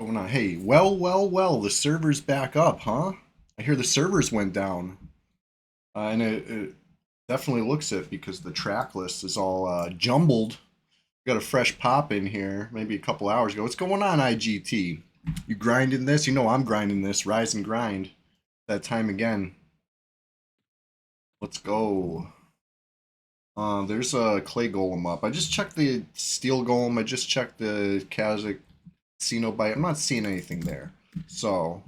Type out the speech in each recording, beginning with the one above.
Going on? Hey, well, the server's back up, huh? I hear the servers went down. And it definitely looks it because the track list is all jumbled. Got a fresh pop in here, maybe a couple hours ago. What's going on, IGT? You grinding this? You know I'm grinding this. Rise and grind. That time again. Let's go. There's a clay golem up. I just checked the steel golem. I just checked the Kazakh Cenobite. I'm not seeing anything there. So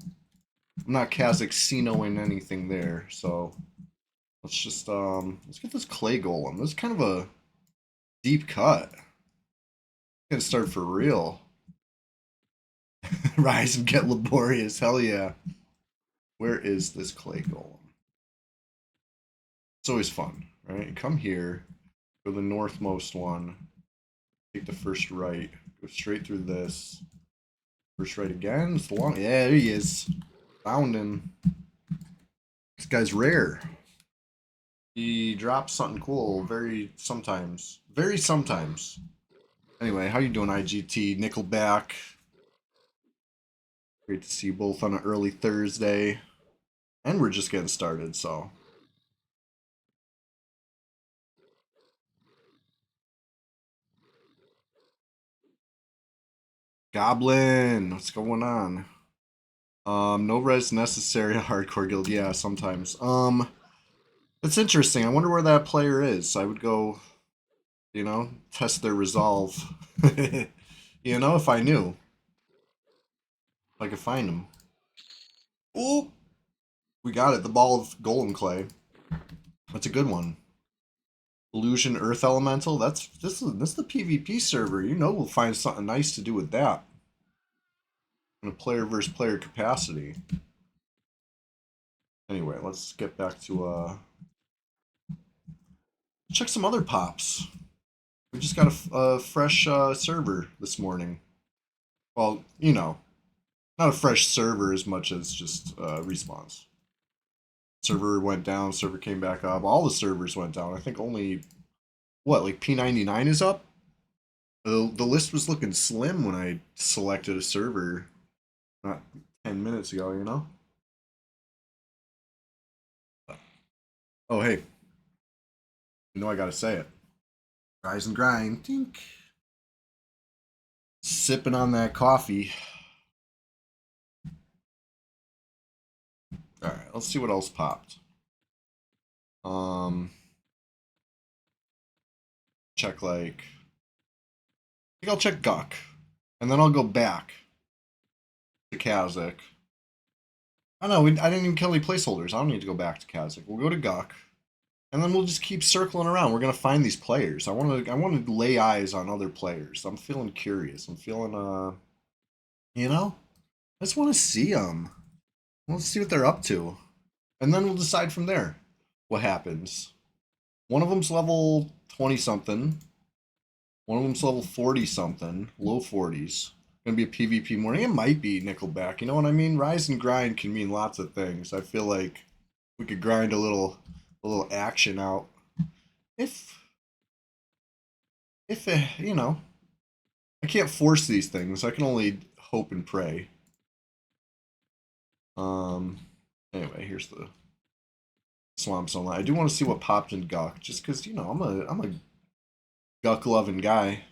I'm not Kazakhstinoing anything there, so let's get this clay golem. This is kind of a deep cut. Gonna start for real. Rise and get laborious. Hell yeah. Where is this clay golem? It's always fun, right? You come here, go to the northmost one, take the first right, go straight through this. First right again. It's long. Yeah, there he is. Found him. This guy's rare. He drops something cool very sometimes. Very sometimes. Anyway, how you doing, IGT? Nickelback. Great to see you both on an early Thursday. And we're just getting started, so. Goblin, what's going on? No res necessary, hardcore guild. Yeah, sometimes. It's interesting. I wonder where that player is. I would go, test their resolve. If I knew. If I could find him. Ooh, we got it. The ball of golem clay. That's a good one. Illusion Earth Elemental. This is the PvP server. You know we'll find something nice to do with that in a player versus player capacity. Anyway, let's get back to check some other pops. We just got a fresh server this morning. Well, not a fresh server as much as just respawns. Server went down, server came back up. All the servers went down. I think only like P99 is up. The list was looking slim when I selected a server not 10 minutes ago, Oh, hey, I gotta say it. Rise and grind. Tink. Sipping on that coffee. Alright, let's see what else popped. Um, check like. I think I'll check Guk. And then I'll go back to Kazakh. Oh no, I didn't even kill any placeholders. I don't need to go back to Kazakh. We'll go to Guk. And then we'll just keep circling around. We're gonna find these players. I want to lay eyes on other players. I'm feeling curious. I'm feeling I just want to see them. Let's see what they're up to, and then we'll decide from there what happens. One of them's level 20 something. One of them's level 40 something, low 40s. Gonna be a PvP morning. It might be Nickelback. You know what I mean? Rise and grind can mean lots of things. I feel like we could grind a little action out if I can't force these things. I can only hope and pray. Um. Anyway, here's the Swamp Zone. I do want to see what popped in Guk, just because I'm a Guk loving guy.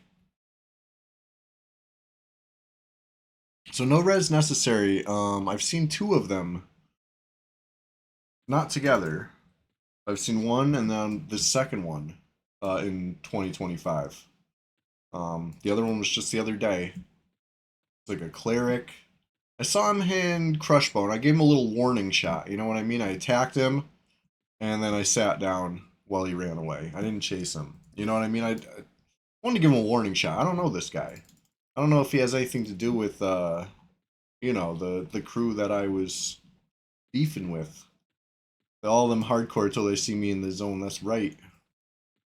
So no res necessary. I've seen two of them, not together. I've seen one and then the second one, in 2025. The other one was just the other day. It's like a cleric. I saw him in Crushbone. I gave him a little warning shot. You know what I mean? I attacked him, and then I sat down while he ran away. I didn't chase him. You know what I mean? I wanted to give him a warning shot. I don't know this guy. I don't know if he has anything to do with the crew that I was beefing with. All of them hardcore till they see me in the zone. That's right.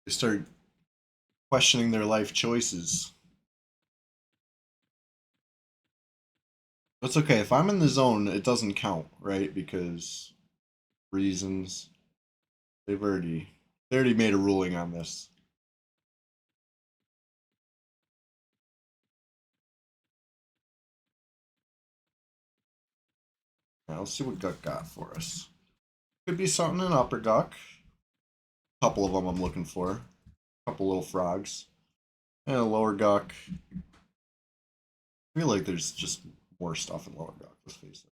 They start questioning their life choices. That's okay. If I'm in the zone, it doesn't count, right? Because reasons. They already made a ruling on this. Now, let's see what Guck got for us. Could be something in Upper Guck. A couple of them I'm looking for. A couple little frogs. And a Lower Guck. I feel like there's just more stuff in Lower Guck, let's face it.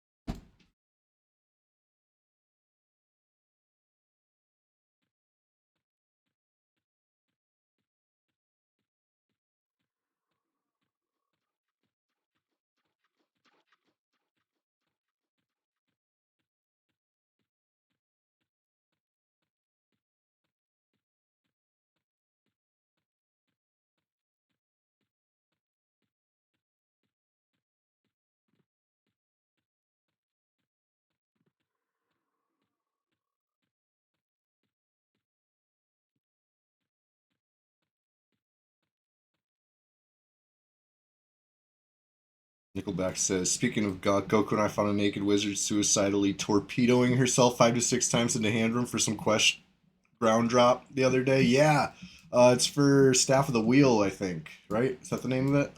Nickelback says, speaking of God, Goku and I found a naked wizard suicidally torpedoing herself 5 to 6 times into hand room for some quest ground drop the other day. Yeah, it's for Staff of the Wheel, I think. Right? Is that the name of it?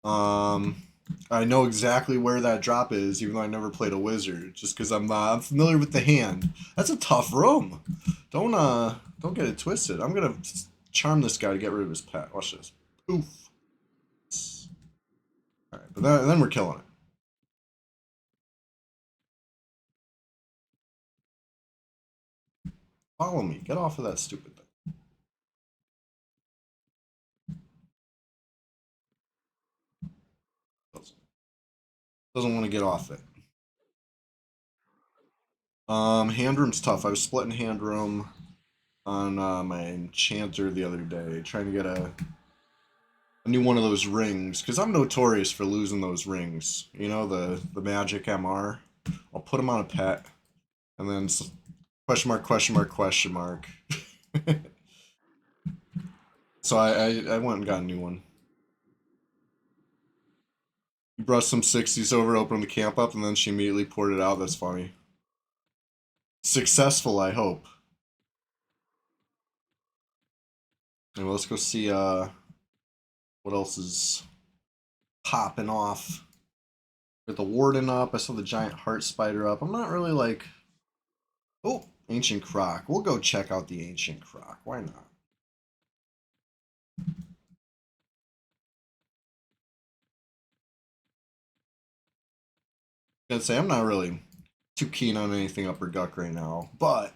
Um, I know exactly where that drop is, even though I never played a wizard, just because I'm familiar with the hand. That's a tough room. Don't get it twisted. I'm gonna charm this guy to get rid of his pet. Watch this. Poof. All right, but then we're killing it. Follow me. Get off of that stupid thing. Doesn't want to get off it. Hand room's tough. I was splitting hand room on my enchanter the other day, trying to get a new one of those rings, because I'm notorious for losing those rings. You know, the magic MR. I'll put them on a pet, and then question mark, question mark, question mark. So I went and got a new one. Brushed some 60s over, opened the camp up, and then she immediately poured it out. That's funny. Successful, I hope. Anyway, let's go see what else is popping off. Got the warden up. I saw the giant heart spider up. I'm not really like, oh, ancient croc. We'll go check out the ancient croc. Why not? I'd say I'm not really too keen on anything upper guck right now, but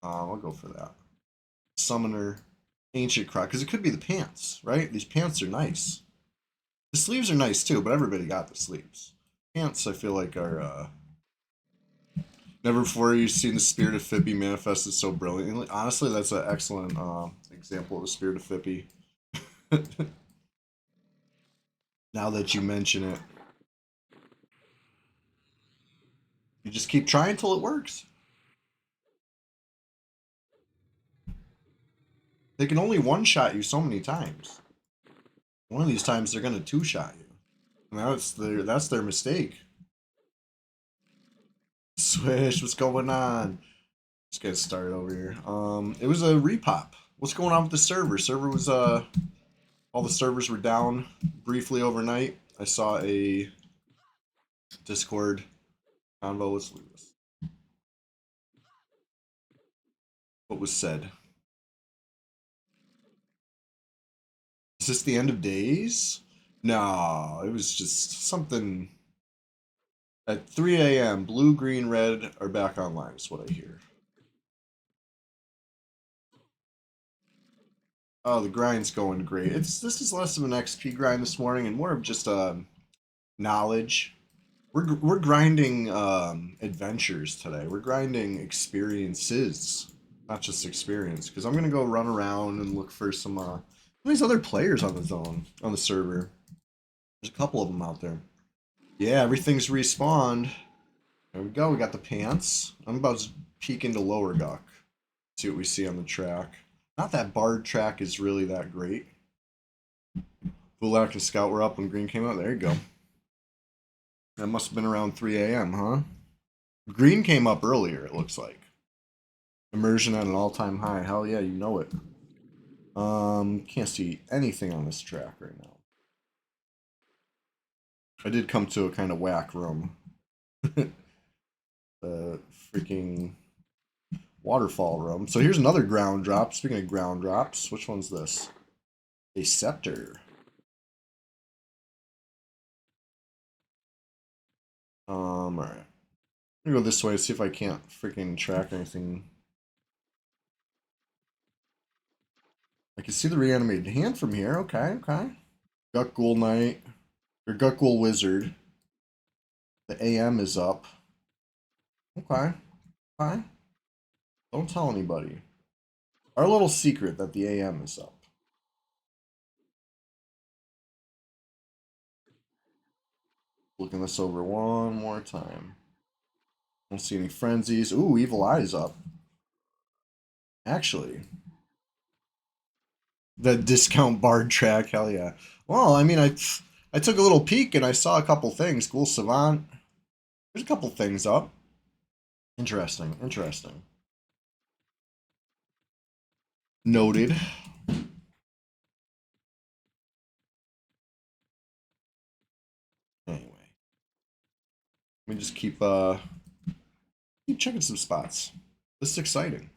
I'll go for that. Summoner, ancient croc, because it could be the pants, right? These pants are nice. The sleeves are nice too, but everybody got the sleeves. Pants, I feel like, are never before you've seen the spirit of Fippy manifested so brilliantly. Honestly, that's an excellent example of the spirit of Fippy. Now that you mention it, you just keep trying till it works. They can only one shot you so many times. One of these times they're gonna two shot you. And that's their mistake. Swish, what's going on? Let's get started over here. It was a repop. What's going on with the server? Server was all the servers were down briefly overnight. I saw a Discord convo. Let's leave this. What was said? Is this the end of days? No, it was just something. At 3 a.m., blue, green, red are back online, is what I hear. Oh, the grind's going great. This is less of an XP grind this morning and more of just knowledge. We're grinding adventures today. We're grinding experiences, not just experience. Because I'm gonna go run around and look for some these other players on the zone on the server. There's a couple of them out there. Yeah, everything's respawned. There we go. We got the pants. I'm about to peek into Lower Guck. See what we see on the track. Not that Bard track is really that great. Bulak and Scout were up when Green came out. There you go. That must have been around 3 a.m., huh? Green came up earlier, it looks like. Immersion at an all-time high. Hell yeah, you know it. Can't see anything on this track right now. I did come to a kind of whack room. The freaking waterfall room. So here's another ground drop. Speaking of ground drops, which one's this? A scepter. Alright. I'm gonna go this way, see if I can't freaking track anything. I can see the reanimated hand from here. Okay, okay. Gukghoul Knight. Or Gukghoul Wizard. The AM is up. Okay. Okay. Don't tell anybody. Our little secret that the AM is up. Looking this over one more time. Don't see any frenzies. Ooh, Evil Eye's up. Actually, the discount bard track, hell yeah. Well, I mean, I took a little peek and I saw a couple things. Ghoul Savant. There's a couple things up. Interesting, interesting. Noted. Anyway, let me just keep checking some spots. This is exciting.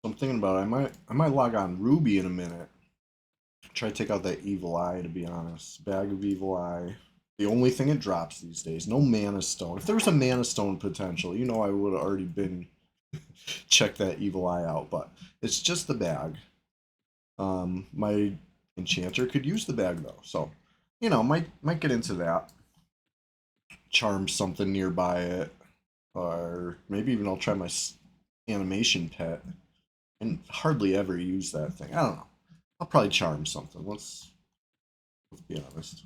So I'm thinking about it. I might log on Ruby in a minute. Try to take out that Evil Eye, to be honest. Bag of Evil Eye. The only thing it drops these days. No Mana Stone. If there was a Mana Stone potential, you know I would have already been check that Evil Eye out. But it's just the bag. My Enchanter could use the bag though, so you know might get into that. Charm something nearby it, or maybe even I'll try my animation pet and hardly ever use that thing. I don't know. I'll probably charm something. Let's be honest.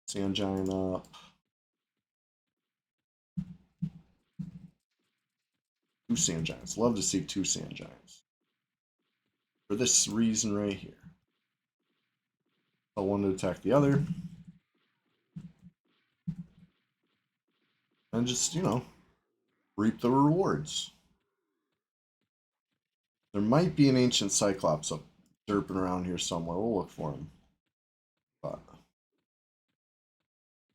Sand Giant up. Two Sand Giants. Love to see two Sand Giants. For this reason right here. Tell one to attack the other. And just, reap the rewards. There might be an ancient Cyclops up derping around here somewhere. We'll look for him. But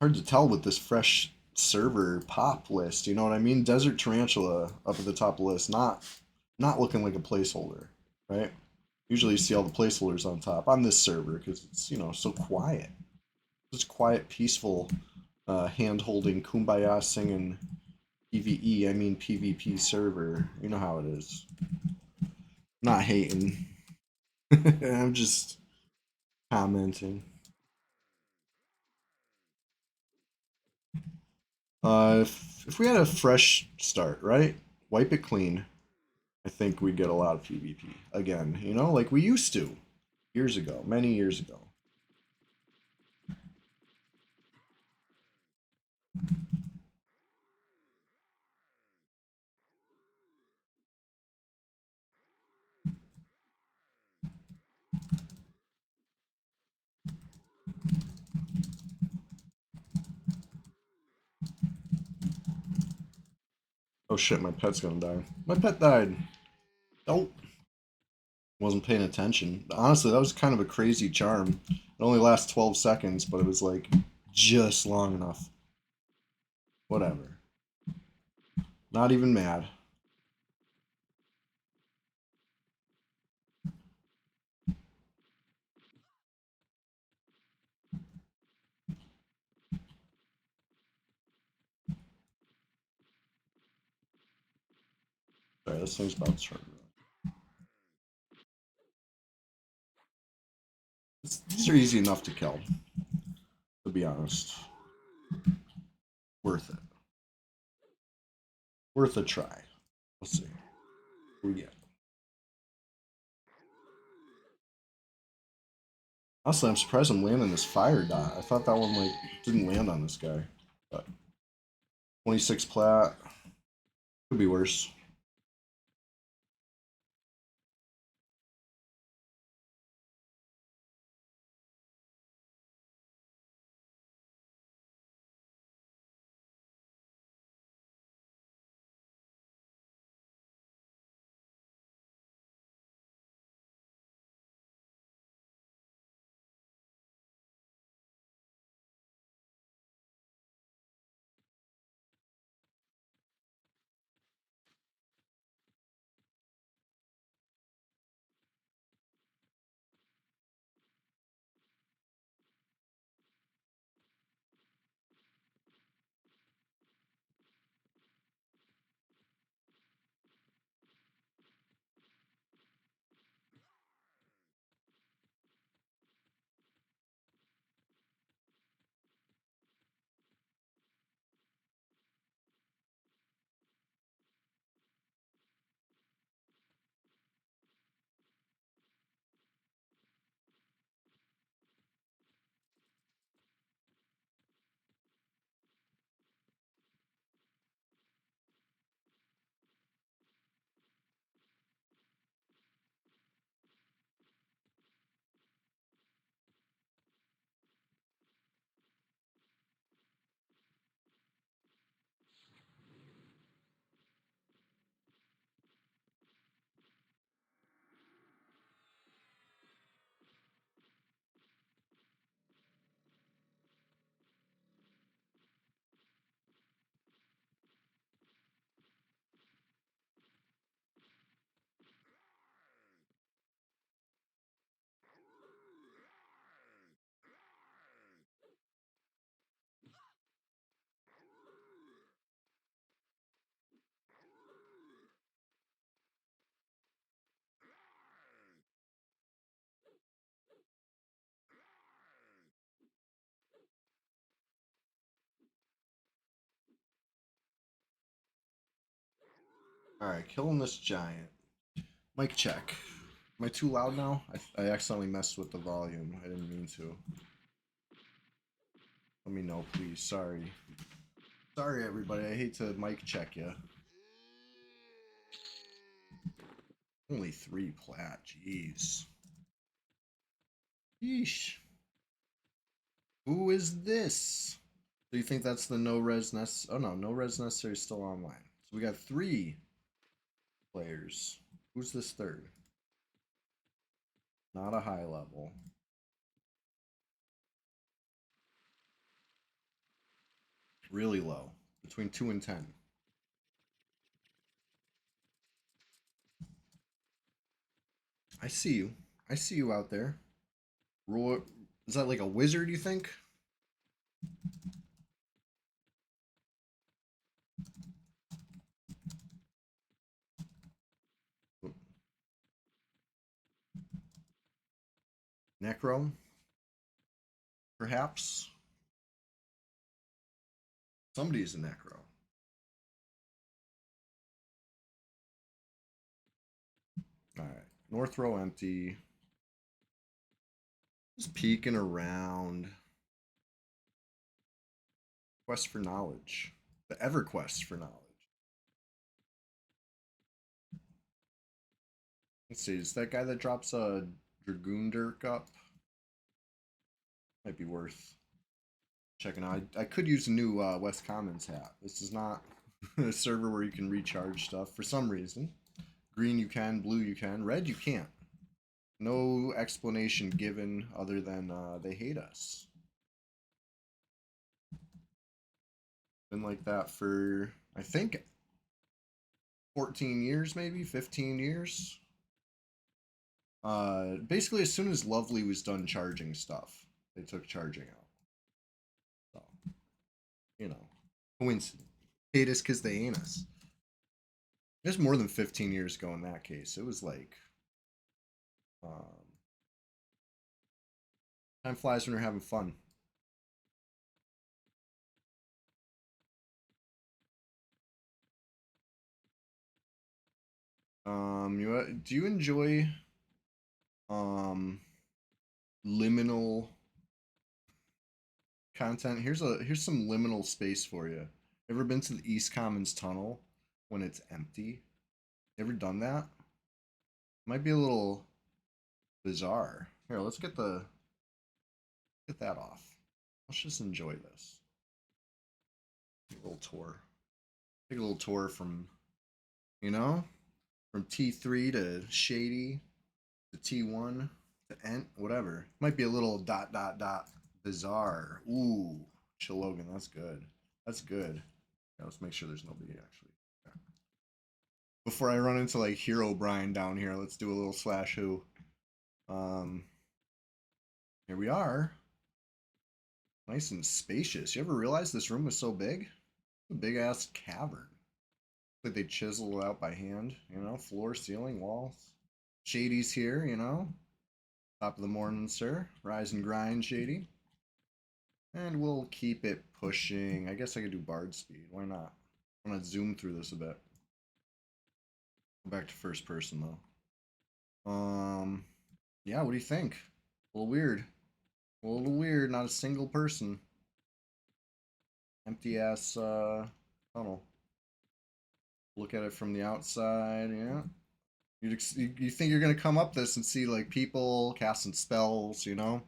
hard to tell with this fresh server pop list. You know what I mean? Desert Tarantula up at the top of the list, not looking like a placeholder, right? Usually you see all the placeholders on top on this server because it's so quiet. Just quiet, peaceful, hand-holding, kumbaya singing PvE. I mean PvP server. You know how it is. Not hating. I'm just commenting. If we had a fresh start, right? Wipe it clean. I think we'd get a lot of PvP again. Like we used to years ago, many years ago. Oh shit, my pet's gonna die. My pet died. Nope. Wasn't paying attention. Honestly, that was kind of a crazy charm. It only lasts 12 seconds, but it was like just long enough. Whatever. Not even mad. Sorry, this thing's about to turn. These are easy enough to kill, to be honest. Worth it. Worth a try. Let's see. What we get. Honestly, I'm surprised I'm landing this fire dot. I thought that one didn't land on this guy. But 26 plat. Could be worse. Alright, killing this giant. Mic check. Am I too loud now? I accidentally messed with the volume. I didn't mean to. Let me know, please. Sorry. Sorry, everybody. I hate to mic check you. Only 3 plat. Jeez. Yeesh. Who is this? Do you think that's the no res necessary? Oh no, no res necessary is still online. So we got 3 players. Who's this third? Not a high level. Really low. Between 2 and 10. I see you. I see you out there. Roy, is that like a wizard, you think? Necro? Perhaps? Somebody's a Necro. Alright. North row empty. Just peeking around. Quest for knowledge. The EverQuest for knowledge. Let's see, is that guy that drops a Dragoon Dirk up? Might be worth checking out. I could use a new West Commons hat. This is not a server where you can recharge stuff for some reason. Green you can, blue you can, red you can't. No explanation given other than they hate us. Been like that for, I think, 14 years, maybe 15 years. Basically, as soon as Lovely was done charging stuff, they took charging out. So, you know, coincidence. Hate us because they ain't us. It's more than 15 years ago in that case. It was like, time flies when you're having fun. Do you enjoy liminal content? Here's some liminal space for you. Ever been to the East Commons tunnel when it's empty? Ever done that? Might be a little bizarre. Here, let's get that off. Let's just enjoy this. Take a little tour. Take a little tour from, you know, from T3 to Shady to T1 to Ent, whatever. Might be a little ... bizarre. Ooh, Chilogan, that's good. That's good. Yeah, let's make sure there's nobody actually. Yeah. Before I run into like Hero Brian down here, let's do a little slash who. Here we are. Nice and spacious. You ever realize this room was so big? It's a big ass cavern. Like they chiseled it out by hand, you know, floor, ceiling, walls. Shady's here, you know. Top of the morning, sir. Rise and grind, Shady. And we'll keep it pushing. I guess I could do Bard speed. Why not? I'm gonna zoom through this a bit. Go back to first person though. Yeah, what do you think? A little weird. A little weird, not a single person. Empty ass tunnel. Look at it from the outside, yeah. You think you're gonna come up this and see like people casting spells, you know,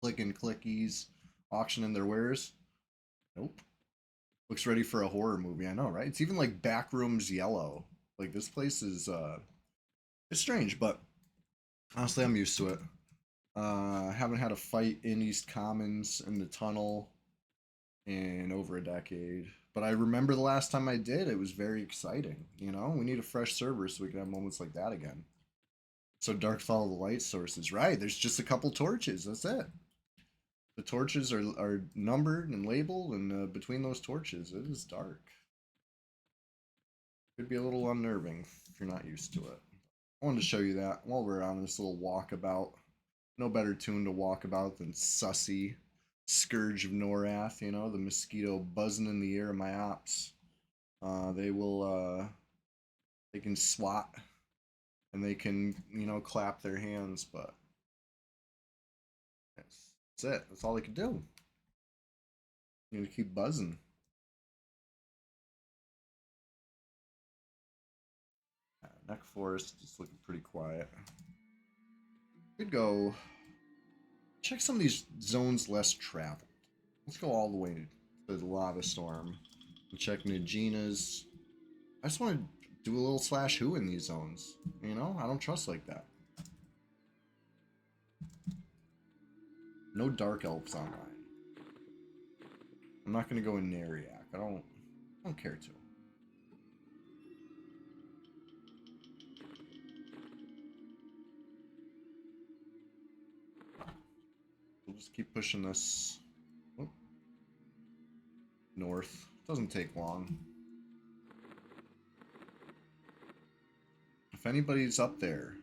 clicking clickies, auctioning their wares. Nope. Looks ready for a horror movie. I know, right? It's even like Backrooms yellow. Like this place is it's strange, but honestly I'm used to it. I haven't had a fight in East Commons in the tunnel in over a decade. But I remember the last time I did, it was very exciting. You know, we need a fresh server so we can have moments like that again. So dark follow the light sources. Right, there's just a couple torches. That's it. The torches are numbered and labeled, and between those torches, it is dark. Could be a little unnerving if you're not used to it. I wanted to show you that while we're on this little walkabout. No better tune to walk about than Sussy, Scourge of Norath, you know, the mosquito buzzing in the ear of my ops. They can swat and they can, you know, clap their hands, but that's it. That's all they can do. You gotta keep buzzing. Neck Forest is looking pretty quiet. Could go check some of these zones less traveled. Let's go all the way to the Lava Storm and check Najina's. I just want to do a little slash who in these zones. You know, I don't trust like that. No Dark Elves online. I'm not gonna go in Neriak. I don't care to. We'll just keep pushing this north. Doesn't take long. If anybody's up there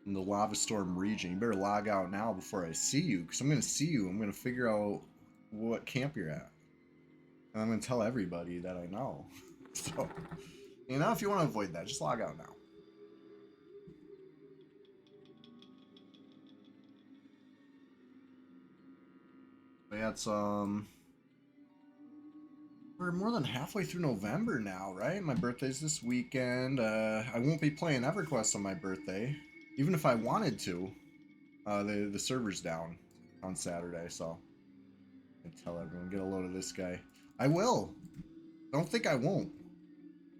in the Lava Storm region, you better log out now before I see you, because I'm going to see you. I'm going to figure out what camp you're at. And I'm going to tell everybody that I know. So, you know, if you want to avoid that, just log out now. But yeah, it's, we're more than halfway through November now, right? My birthday's this weekend. I won't be playing EverQuest on my birthday, even if I wanted to. The server's down on Saturday, so I tell everyone, get a load of this guy. I will. Don't think I won't.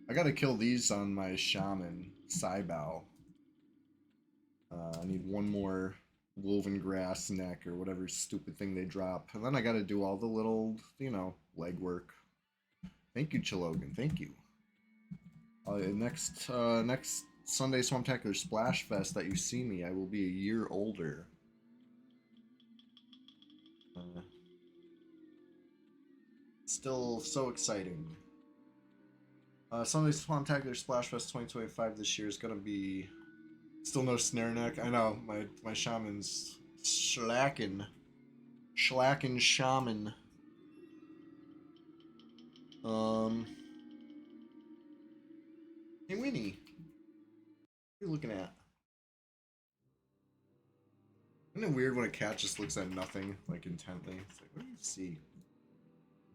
I gotta kill these on my Shaman Saibao. I need one more woven grass neck or whatever stupid thing they drop, and then I gotta do all the little, you know, legwork. Thank you, Chilogan. Thank you. Next Sunday Swamptacular Splash Fest that you see me, I will be a year older. Still so exciting. Sunday Swamptacular Splash Fest 2025 this year is gonna be still no snare neck. I know my shaman's slacking shaman. Hey Winnie, what are you looking at? Isn't it weird when a cat just looks at nothing, like intently? It's like, what do you see?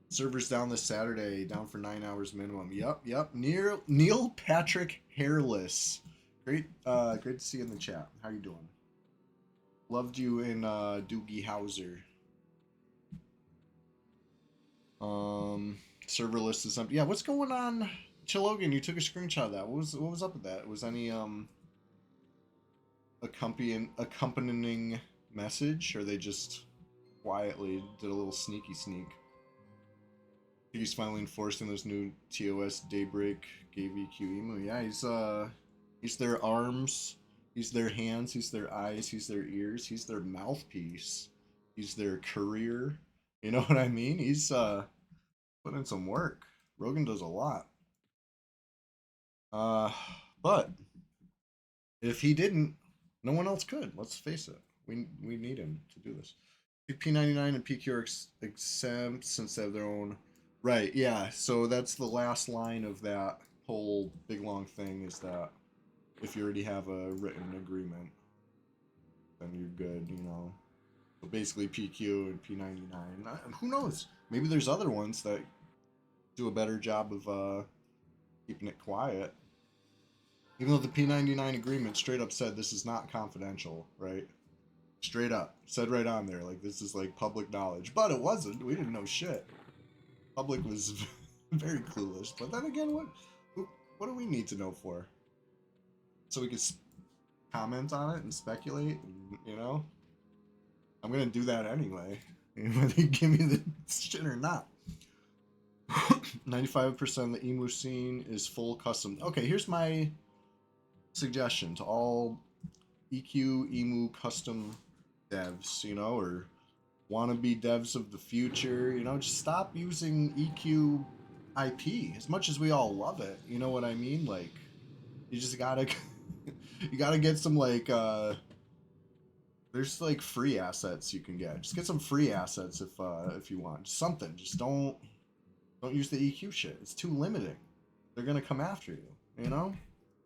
Servers down this Saturday, down for 9 hours minimum. Yep. Neil Patrick Hairless. Great to see you in the chat. How you doing? Loved you in Doogie Howser. Server list is empty. Yeah, what's going on? Chilogan, you took a screenshot of that. What was up with that? Was any accompanying message, or they just quietly did a little sneak? He's finally enforcing those new TOS Daybreak gave EQ emu. Yeah, he's their arms, he's their hands, he's their eyes, he's their ears, he's their mouthpiece, he's their career. You know what I mean? He's putting in some work. Rogan does a lot. But if he didn't, no one else could. Let's face it. We need him to do this. P99 and PQ are exempt since they have their own. Right, yeah. So that's the last line of that whole big long thing is that if you already have a written agreement, then you're good, you know. So basically PQ and P99. Who knows? Maybe there's other ones that do a better job of keeping it quiet. Even though the P99 agreement straight up said this is not confidential, right? Straight up. Said right on there, like this is like public knowledge. But it wasn't. We didn't know shit. Public was very clueless. But then again, what do we need to know for? So we could comment on it and speculate, and, you know? I'm gonna do that anyway. Whether you give me the shit or not. 95% of the emu scene is full custom. Okay, here's my suggestion to all EQ emu custom devs, you know, or wannabe devs of the future, you know, just stop using EQ IP. As much as we all love it, you know what I mean? Like, you just gotta, you gotta get some like, there's like free assets you can get. Just get some free assets if you want. Just something. Just don't use the EQ shit. It's too limiting. They're gonna come after you. You know,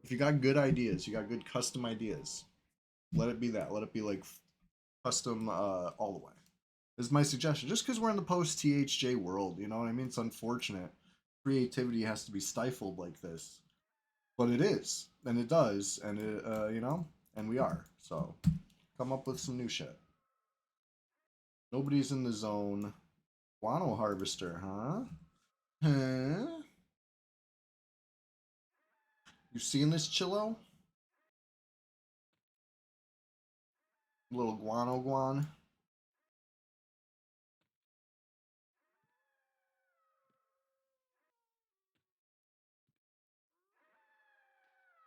if you got good ideas, you got good custom ideas. Let it be that. Let it be like custom all the way. This is my suggestion. Just because we're in the post THJ world, you know what I mean? It's unfortunate. Creativity has to be stifled like this. but it is, and it does, and it, you know, and we are. So come up with some new shit. Nobody's in the zone. Guano harvester, huh? Huh? You seeing this, Chillo? Little guano guan.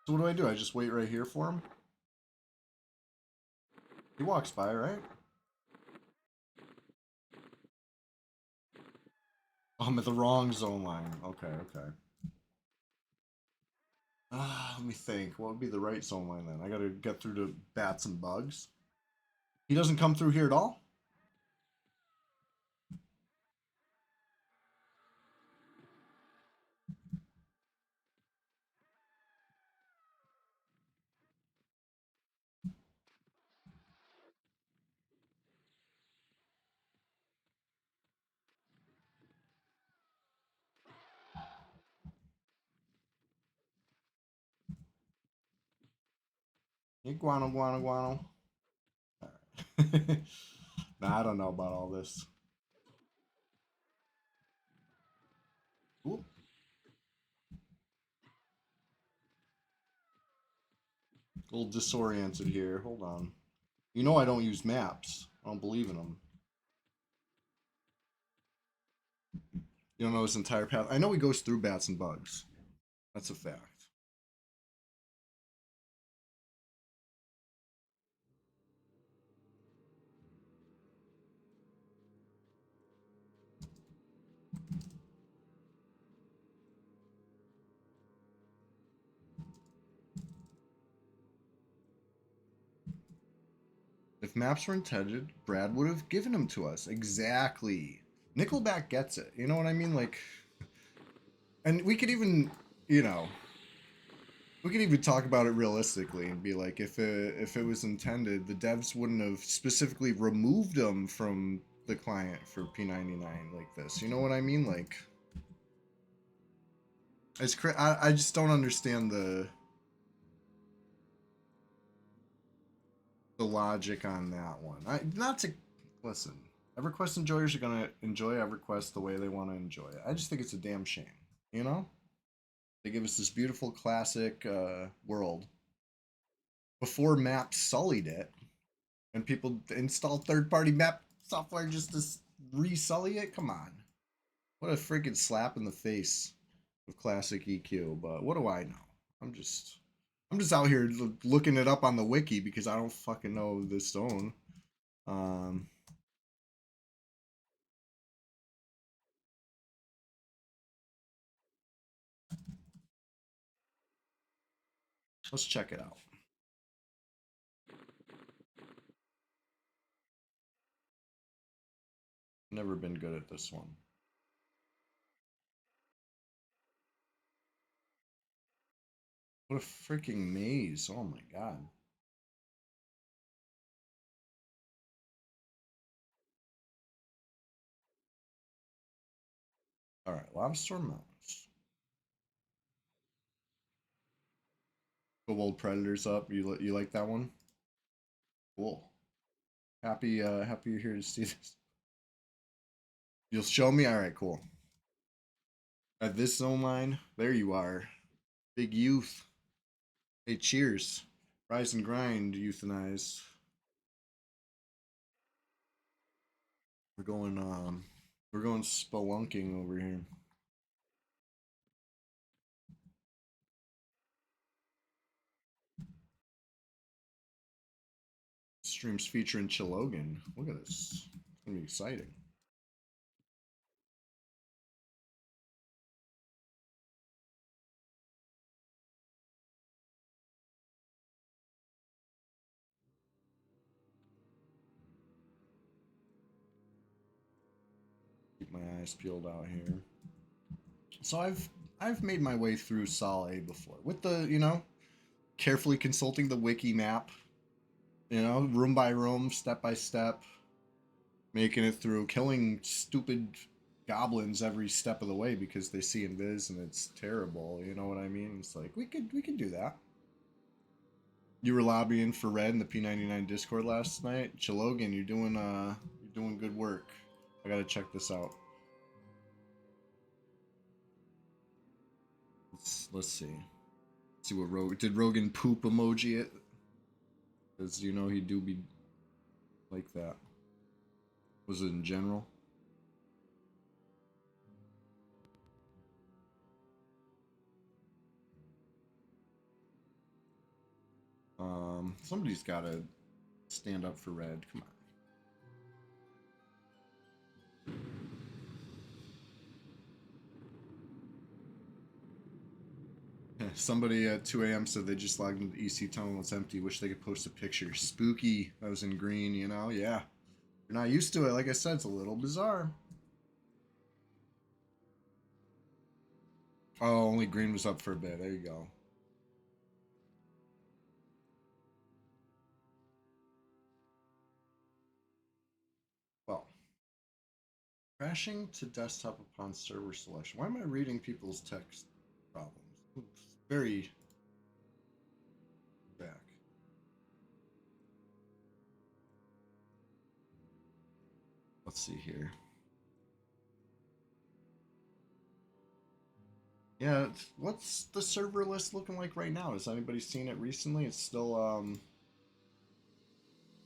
So what do? I just wait right here for him? He walks by, right? Oh, I'm at the wrong zone line. Okay, okay. Let me think. What would be the right zone line then? I gotta get through to bats and bugs. He doesn't come through here at all? Hey, guano, guano, guano. Alright. Nah, I don't know about all this. Ooh. A little disoriented here. Hold on. You know I don't use maps. I don't believe in them. You don't know his entire path. I know he goes through bats and bugs. That's a fact. If maps were intended, Brad would have given them to us. Exactly. Nickelback gets it. You know what I mean? Like, and we could even, you know, we could even talk about it realistically and be like, if it was intended, the devs wouldn't have specifically removed them from the client for P99 like this. You know what I mean? Like, I just don't understand the logic on that one. Not to listen. EverQuest enjoyers are gonna enjoy EverQuest the way they want to enjoy it. I just think it's a damn shame. You know, they give us this beautiful classic world before maps sullied it, and people install third-party map software just to resully it. Come on, what a freaking slap in the face of classic EQ. But what do I know? I'm just out here looking it up on the wiki because I don't fucking know this zone. Um, let's check it out. Never been good at this one. What a freaking maze. Oh my god. Alright, Lobster Mountains. Kobold Predators up. You like that one? Cool. Happy you're here to see this. You'll show me? Alright, cool. At this zone line, there you are. Big youth. Hey, cheers. Rise and grind, euthanize. We're going spelunking over here. Streams featuring Chilogan. Look at this. It's gonna be exciting. Keep my eyes peeled out here. So I've made my way through Sol A before with the, you know, carefully consulting the wiki map, you know, room by room, step by step, making it through, killing stupid goblins every step of the way because they see invis and it's terrible. You know what I mean? It's like we could do that. You were lobbying for red in the P99 Discord last night. Chilogan, you're doing good work. I gotta check this out. Let's see. Let's see what Rogan did. Rogan poop emoji it because you know he do be like that. Was it in general? Somebody's gotta stand up for red. Come on. Somebody at 2 a.m. said they just logged into EC tunnel. It's empty. Wish they could post a picture. Spooky. I was in green. You know. Yeah. You're not used to it. Like I said, it's a little bizarre. Oh, only green was up for a bit. There you go. Well, crashing to desktop upon server selection. Why am I reading people's text problems? It's very back. Let's see here. Yeah, what's the server list looking like right now? Has anybody seen it recently? It's still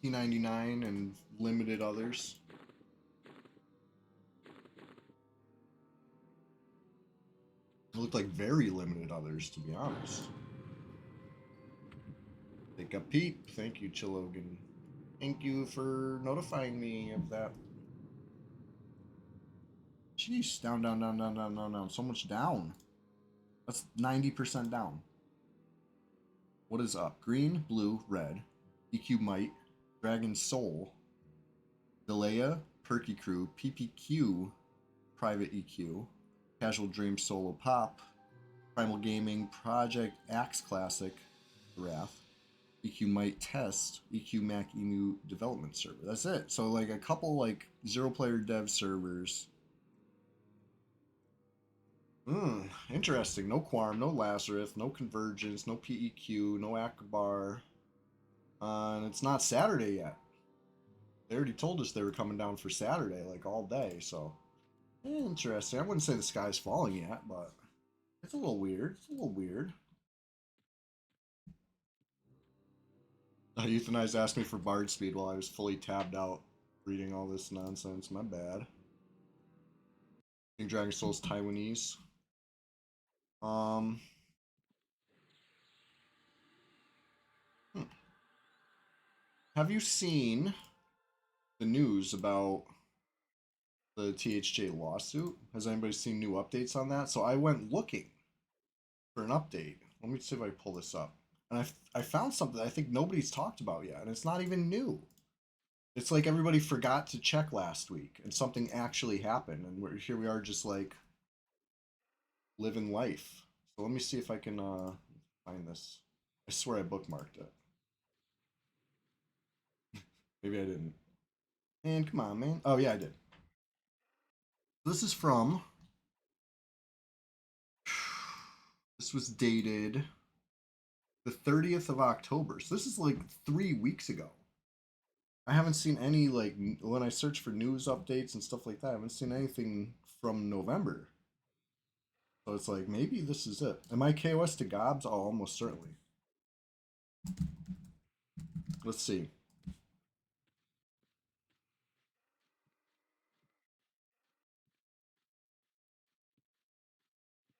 P99 and limited others. It looked like very limited others, to be honest. Take a peep. Thank you, Chilogan. Thank you for notifying me of that. Jeez, down, down, down, down, down, down, down. So much down. That's 90% down. What is up? Green, blue, red. EQ Might, Dragon Soul, Delaya, Perky Crew, PPQ, Private EQ, Casual Dream Solo Pop, Primal Gaming, Project Axe Classic, Wrath, EQ Might Test, EQ Mac Emu Development Server. That's it. So like a couple like 0-player dev servers. Interesting. No Quorum, no Lazarus, no Convergence, no PEQ, no Akbar. And it's not Saturday yet. They already told us they were coming down for Saturday, like all day. So interesting. I wouldn't say the sky's falling yet, but it's a little weird. It's a little weird. Euthanize asked me for Bard speed while I was fully tabbed out reading all this nonsense. My bad. I think Dragon Soul's Taiwanese. Um. hmm. Have you seen the news about the THJ lawsuit? Has anybody seen new updates on that? So I went looking for an update. Let me see if I pull this up. And I found something I think nobody's talked about yet, and it's not even new. It's like everybody forgot to check last week, and something actually happened, and here we are just like living life. So let me see if I can find this. I swear I bookmarked it. Maybe I didn't. And come on, man. Oh yeah, I did. This is from. This was dated the 30th of October. So this is like 3 weeks ago. I haven't seen any like when I search for news updates and stuff like that. I haven't seen anything from November. So it's like maybe this is it. Am I KOS to Gobs? Oh, almost certainly. Let's see.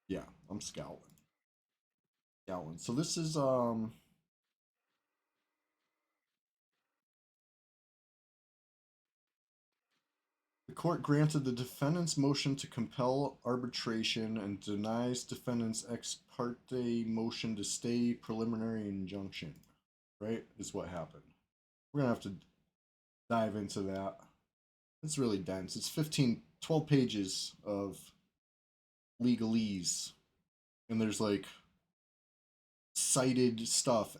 Yeah, I'm scowling. Scowling. So this is the court granted the defendant's motion to compel arbitration and denies defendant's ex parte motion to stay preliminary injunction. Right? Is what happened. We're gonna have to dive into that. It's really dense. It's 15, 12 pages of legalese. And there's like cited stuff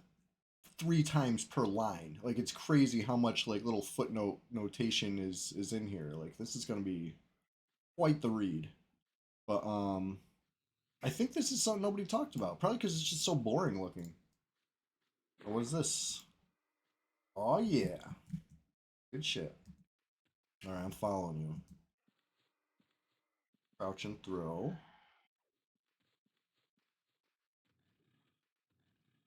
3 times per line. Like it's crazy how much like little footnote notation is in here. Like this is gonna be quite the read. But I think this is something nobody talked about. Probably because it's just so boring looking. What is this? Oh yeah, good shit. All right, I'm following you. Crouch and throw.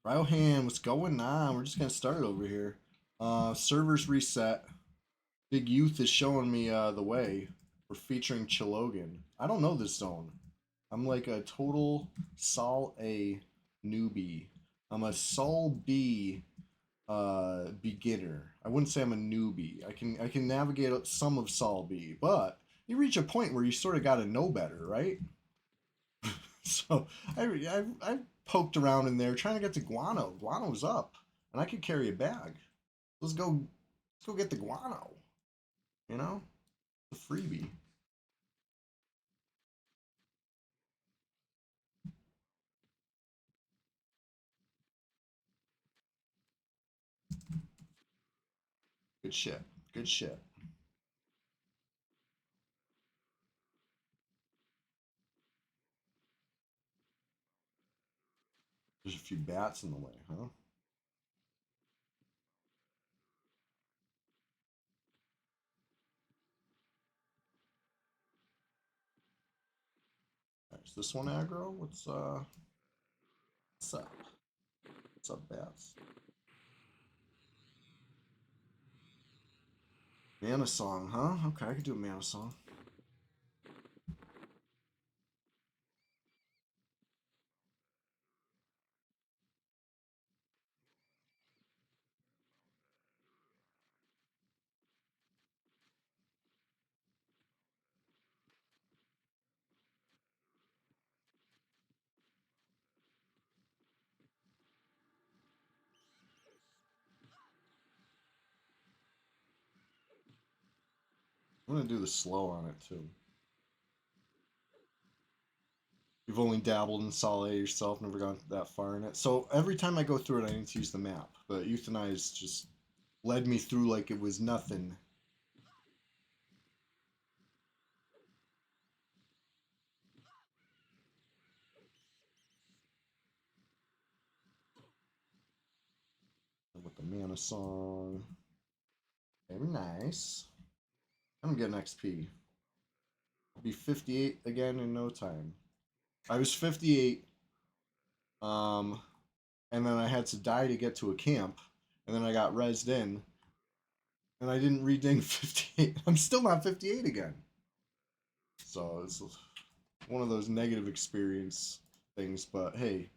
Ryohan, what's going on? We're just gonna start over here. Servers reset. Big Youth is showing me the way. We're featuring Chilogan. I don't know this zone. I'm like a total Sol A newbie. I'm a Sol B beginner. I wouldn't say I'm a newbie. I can navigate some of Sol B, but you reach a point where you sort of got to know better, right? So I poked around in there trying to get to guano. Guano's up, and I could carry a bag. Let's go get the guano. You know, the freebie. Good shit. Good shit. There's a few bats in the way, huh? Right, is this one aggro? What's up? What's up, bats? Mana song, huh? Okay, I could do a mana song. I'm gonna do the slow on it too. You've only dabbled in Sol A yourself, never gone that far in it. So every time I go through it, I need to use the map. But Euthanize just led me through like it was nothing. With the mana song. Very nice. I'm getting XP. I'll be 58 again in no time. I was 58, um, and then I had to die to get to a camp, and then I got rezzed in, and I didn't reding 58. I'm still not 58 again. So it's one of those negative experience things, but hey,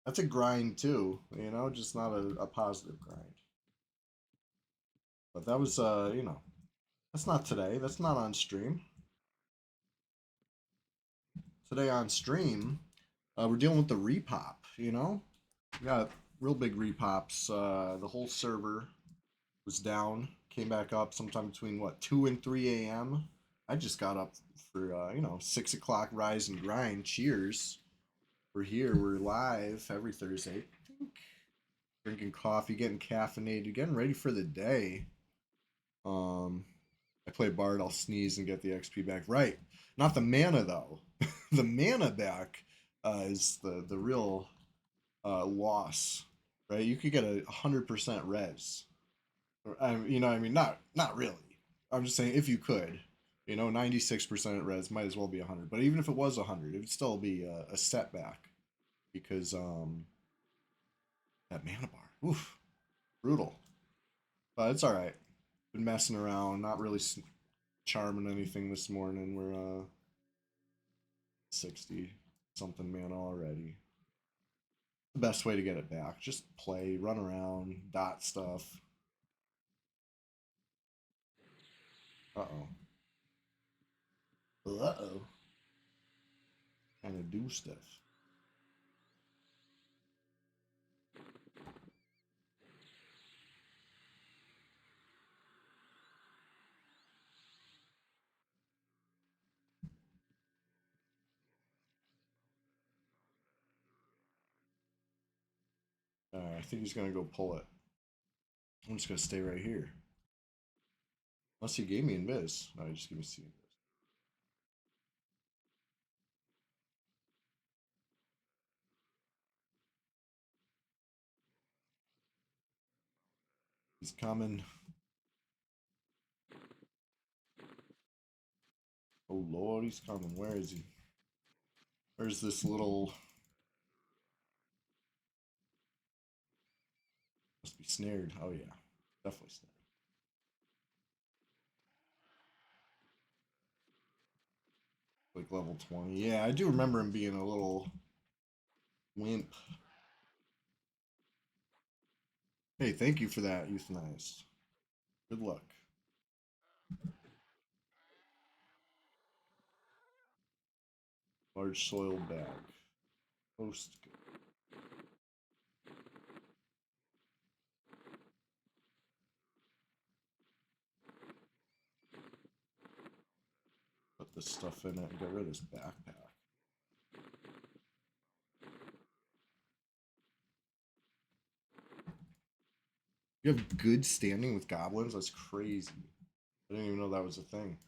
that's a grind too, just not a positive grind. But that was, that's not today. That's not on stream. Today on stream, we're dealing with the repop, We got real big repops. The whole server was down, came back up sometime between what 2 and 3 a.m. I just got up for 6 o'clock rise and grind. Cheers! We're here. We're live every Thursday. Drinking coffee, getting caffeinated, getting ready for the day. Um, I play Bard. I'll sneeze and get the XP back. Right, not the mana though. The mana back is the real loss. Right, you could get 100% res. I mean, not really. I'm just saying if you could, 96% res might as well be 100. But even if it was 100, it would still be a setback because that mana bar, oof, brutal. But it's all right. Been messing around, not really charming anything this morning. We're 60 something mana already. The best way to get it back, just play, run around, dot stuff. Uh oh. Uh oh. Kind of do stuff. I think he's gonna go pull it. I'm just gonna stay right here. Unless he gave me invis. No, he just gave me C invis. He's coming. Oh Lord, he's coming. Where is he? Where's this little... Must be snared. Oh yeah. Definitely snared. Like level 20. Yeah, I do remember him being a little wimp. Hey, thank you for that, euthanized. Good luck. Large soil bag. Post. Put this stuff in it and get rid of this backpack. You have good standing with goblins? That's crazy. I didn't even know that was a thing.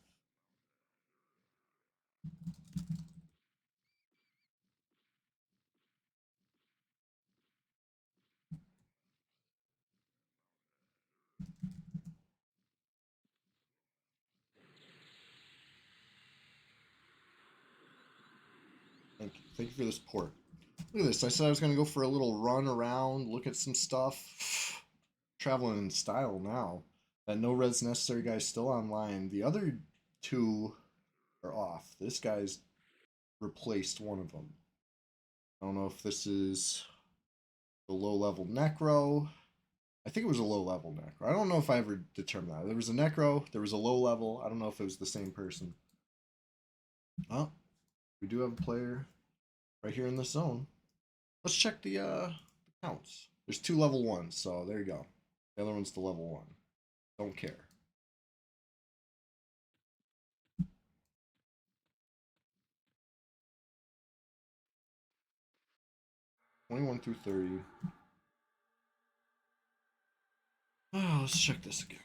Thank you. Thank you for this port. Look at this. I said I was going to go for a little run around, look at some stuff. Traveling in style now. That no res necessary guy's still online. The other two are off. This guy's replaced one of them. I don't know if this is the low level necro. I think it was a low level necro. I don't know if I ever determined that. There was a necro, there was a low level. I don't know if it was the same person. Oh, we do have a player right here in the zone. Let's check the counts. There's two level ones, so there you go. The other one's the level one. Don't care. '21 through 30. Oh, let's check this again.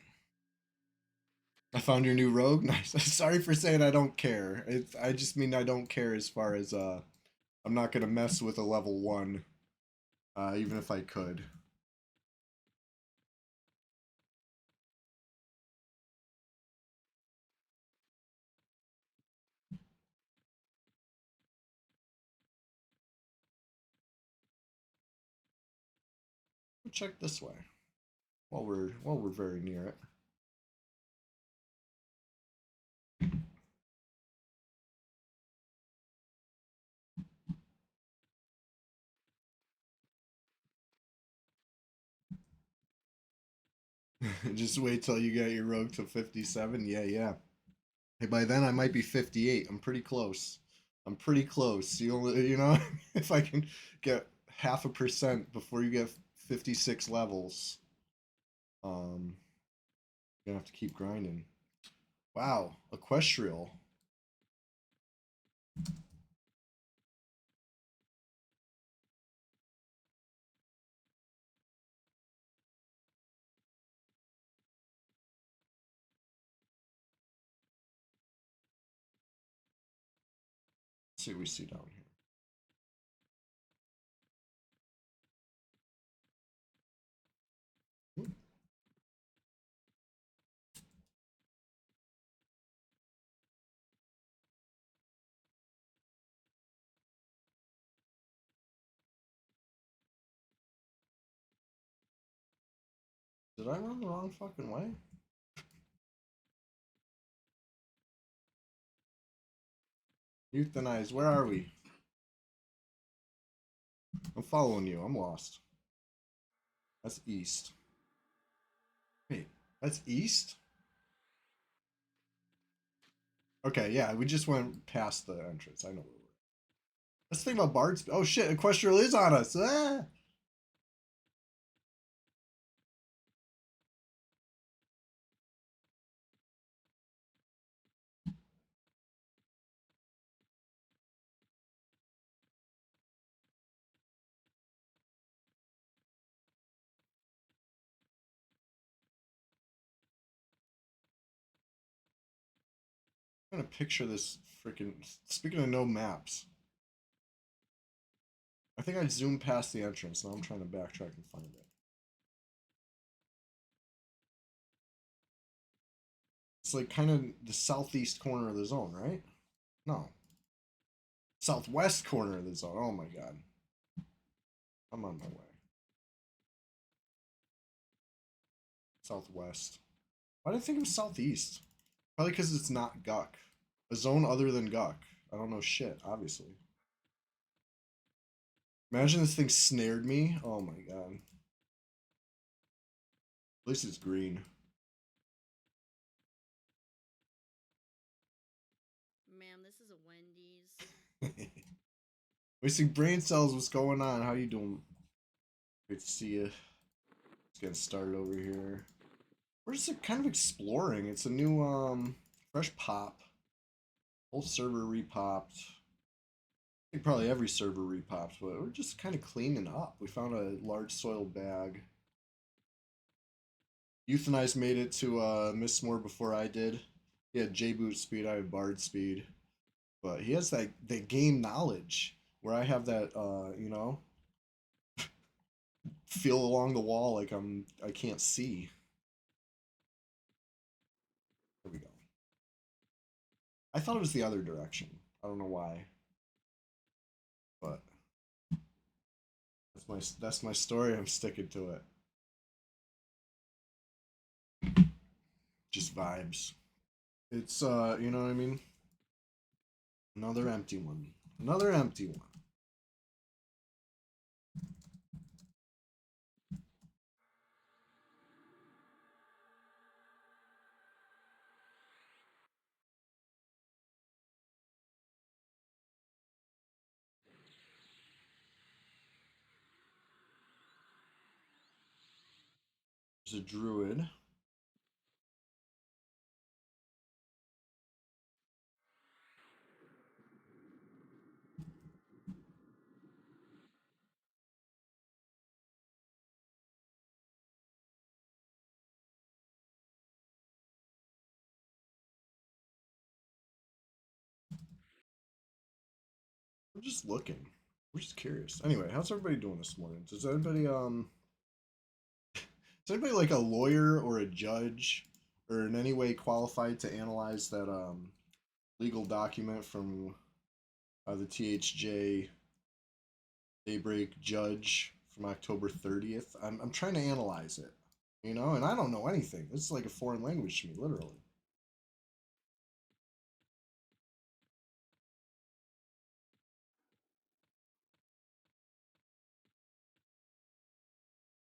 I found your new rogue. Nice. Sorry for saying I don't care. I just mean I don't care as far as I'm not gonna mess with a level one, even if I could. Check this way while we're very near it. Just wait till you get your rogue to 57. Yeah, yeah. Hey, by then I might be 58. I'm pretty close. I'm pretty close. You know, if I can get half a percent before you get 56 levels, you're gonna have to keep grinding. Wow, equestrial. Let's see what we see down here. Did I run the wrong fucking way? Euthanize, where are we? I'm following you. I'm lost. That's east. Wait, that's east? Okay, yeah, we just went past the entrance. I know where we're at. Let's think about Bard's. Oh shit, Equestrial is on us. Ah! I'm trying to picture this freaking. Speaking of no maps, I think I zoomed past the entrance. Now I'm trying to backtrack and find it. It's like kind of the southeast corner of the zone, right? No, southwest corner of the zone. Oh my god, I'm on my way. Southwest. Why did I think it was southeast? Probably because it's not Guck. A zone other than Guck. I don't know shit, obviously. Imagine this thing snared me. Oh my god. At least it's green. Ma'am, this is a Wendy's. Wasting brain cells, what's going on? How you doing? Good to see you. Let's get started over here. We're just kind of exploring. It's a new fresh pop. Whole server repopped. I think probably every server repopped, but we're just kind of cleaning up. We found a large soiled bag. Euthanize made it to Mistmore before I did. He had J-boot speed, I had Bard speed. But he has that game knowledge where I have that feel along the wall like I can't see. There we go. I thought it was the other direction. I don't know why. But that's my story. I'm sticking to it. Just vibes. It's you know what I mean? Another empty one. Another empty one. There's a druid. We're just looking. We're just curious. Anyway, how's everybody doing this morning? Is anybody like a lawyer or a judge or in any way qualified to analyze that legal document from the THJ Daybreak Judge from October 30th? I'm trying to analyze it, and I don't know anything. This is like a foreign language to me, literally.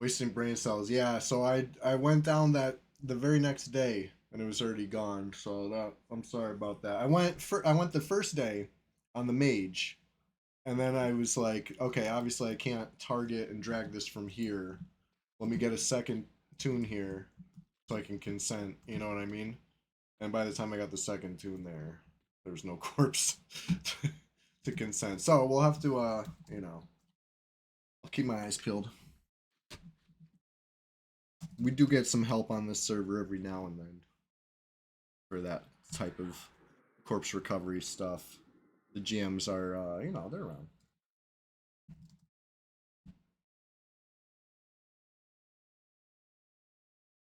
Wasting brain cells. Yeah, so I went down that the very next day and it was already gone. So that I'm sorry about that. I went the first day on the mage, and then I was like, okay, obviously I can't target and drag this from here. Let me get a second tune here so I can consent. You know what I mean? And by the time I got the second tune there was no corpse to consent. So we'll have to I'll keep my eyes peeled. We do get some help on this server every now and then for that type of corpse recovery stuff. The GMs are, they're around.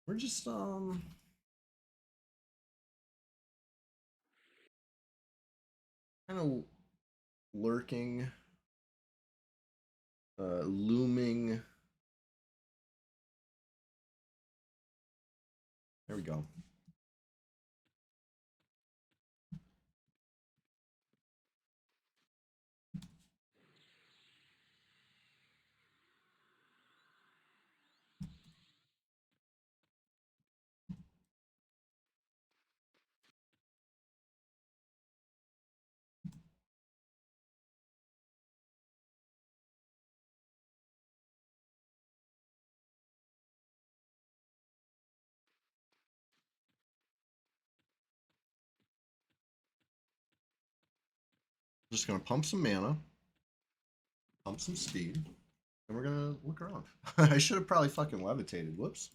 We're just kind of lurking, looming. There we go. Just gonna pump some mana, pump some speed, and we're gonna look around. I should have probably fucking levitated. Whoops.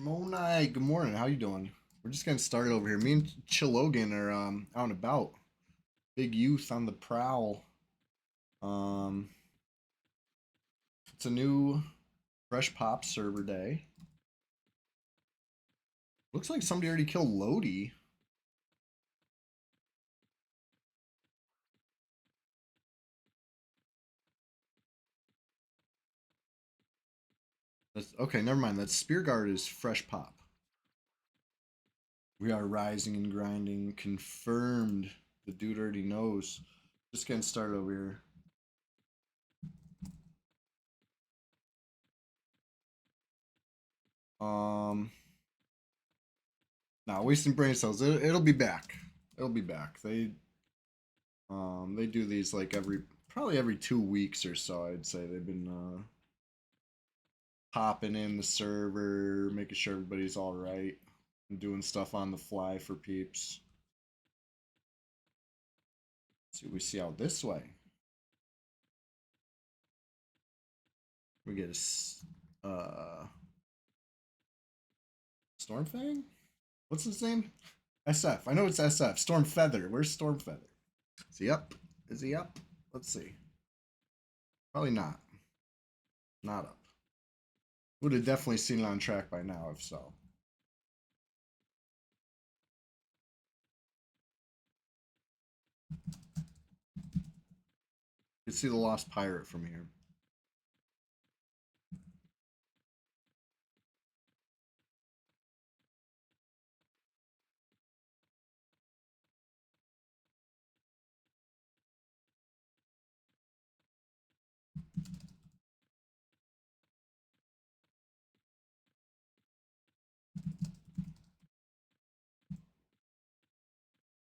Shmonai, good morning. How you doing? We're just getting started over here. Me and Chilogan are out and about. Big youth on the prowl. Um, it's a new fresh pop server day. Looks like somebody already killed Lodi. Okay, never mind. That spear guard is fresh pop. We are rising and grinding. Confirmed. The dude already knows. Just getting started over here. Nah, wasting brain cells. It'll be back. It'll be back. They do these like probably every 2 weeks or so. I'd say they've been popping in the server, making sure everybody's all right, and doing stuff on the fly for peeps. Let's see, we see out this way. We get a Stormfang. What's his name? SF. I know it's SF. Stormfeather. Where's Stormfeather? Is he up? Is he up? Let's see. Probably not. Not up. Would have definitely seen it on track by now if so. You can see the Lost Pirate from here.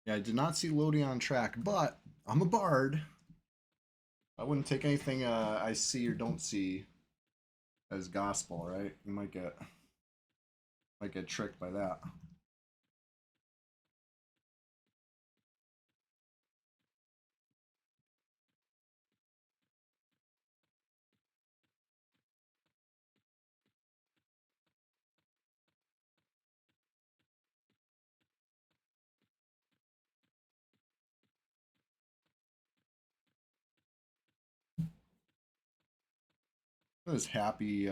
Yeah, I did not see Lodi on track, but I'm a bard. I wouldn't take anything I see or don't see as gospel, right? You might get tricked by that. This happy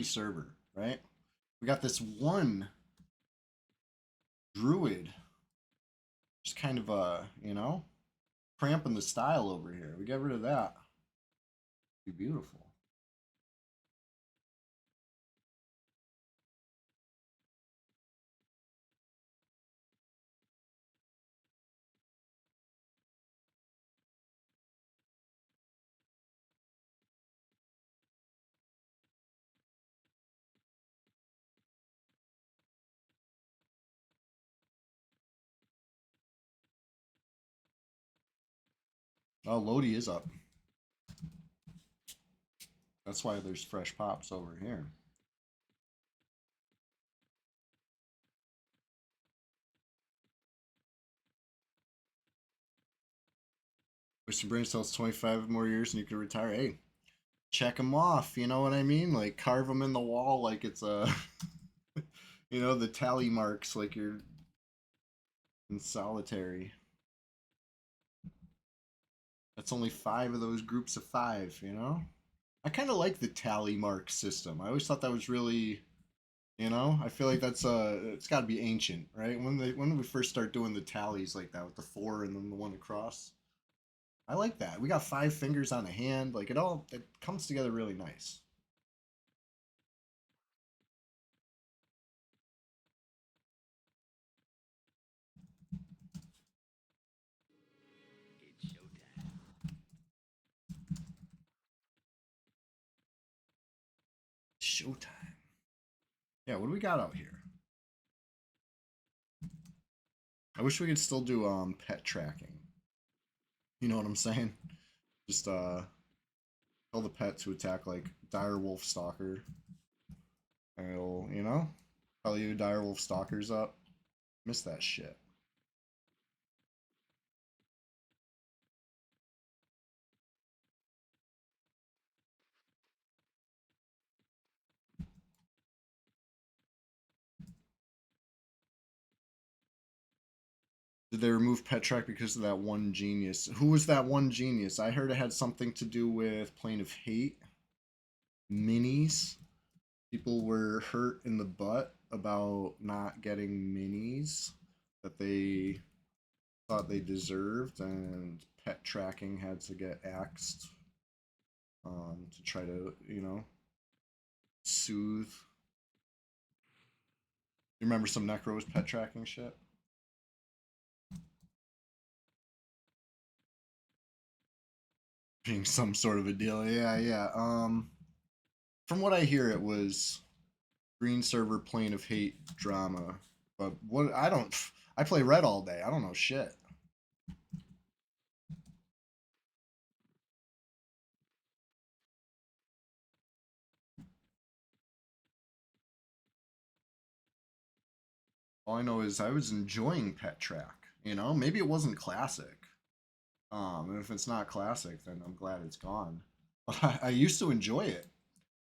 server, right? We got this one druid, just kind of cramping the style over here. We get rid of that. Be beautiful. Oh, Lodi is up. That's why there's fresh pops over here. Wish your brain cells 25 more years and you could retire. Hey, check them off. You know what I mean? Like carve them in the wall like it's a, the tally marks like you're in solitary. That's only 5 of those groups of 5. I kind of like the tally mark system. I always thought that was really. I feel like it's got to be ancient, right? When we first start doing the tallies like that with the 4 and then the one across. I like that. We got 5 fingers on a hand. Like it comes together really nice. It's showtime. Showtime. Yeah, what do we got out here? I wish we could still do pet tracking. You know what I'm saying? Just tell the pet to attack like dire wolf stalker. And it'll, tell you dire wolf stalker's up. Miss that shit. Did they remove Pet Track because of that one genius? Who was that one genius? I heard it had something to do with Plane of Hate, minis. People were hurt in the butt about not getting minis that they thought they deserved, and pet tracking had to get axed to try to, soothe. You remember some Necros pet tracking shit? Being some sort of a deal. Yeah, yeah. From what I hear, it was green server Plane of Hate drama. But what I don't, I play red all day. I don't know shit. All I know is I was enjoying Pet Track. Maybe it wasn't classic. And if it's not classic, then I'm glad it's gone. I used to enjoy it.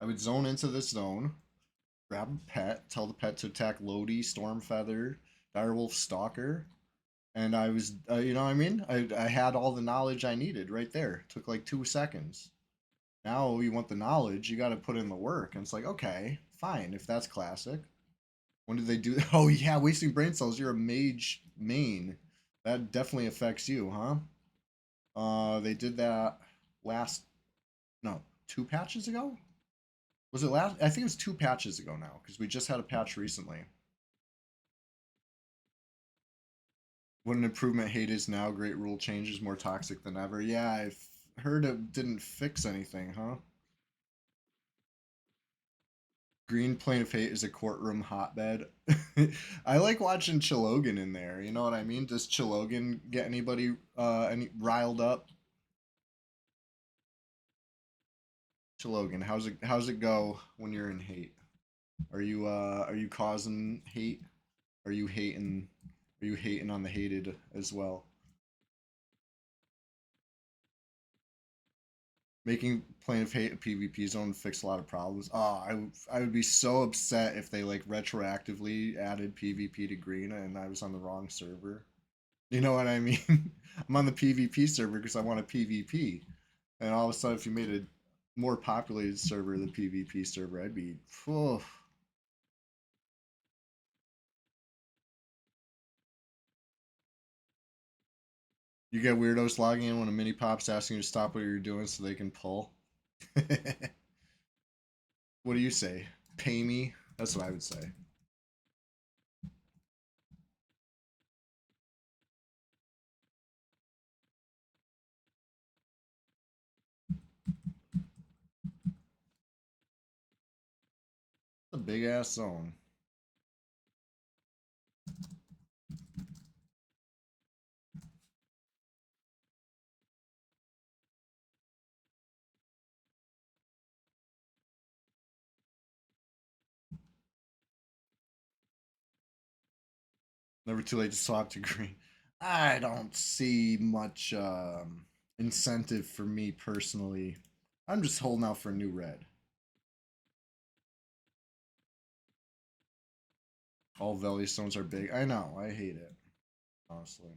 I would zone into this zone, grab a pet, tell the pet to attack Lodi, Stormfeather, Direwolf, Stalker, and I was, you know what I mean? I had all the knowledge I needed right there. It took like 2 seconds. Now you want the knowledge, you got to put in the work, and it's like, okay, fine, if that's classic. When did they do? Oh yeah, wasting brain cells. You're a mage main. That definitely affects you, huh? They did that last, no, 2 patches ago. Was it last? I think it was 2 patches ago now, because we just had a patch recently. What an improvement hate is now. Great rule changes, more toxic than ever. Yeah, I've heard it didn't fix anything, huh? Green Plane of Hate is a courtroom hotbed. I like watching Chilogan in there. You know what I mean? Does Chilogan get anybody any riled up? Chilogan, how's it go when you're in hate? Are you causing hate? Are you hating are you hating on the hated as well? Making Plane of Hate a PvP zone fix a lot of problems. Oh, I would be so upset if they like retroactively added PvP to green and I was on the wrong server. You know what I mean? I'm on the PvP server because I want a PvP. And all of a sudden if you made a more populated server, the PvP server, I'd be oh, you get weirdos logging in when a mini pop's asking you to stop what you're doing so they can pull. What do you say? Pay me? That's what I would say. It's a big ass zone. Never too late to swap to green. I don't see much incentive for me personally. I'm just holding out for a new red. All Valley Stones are big. I know. I hate it. Honestly.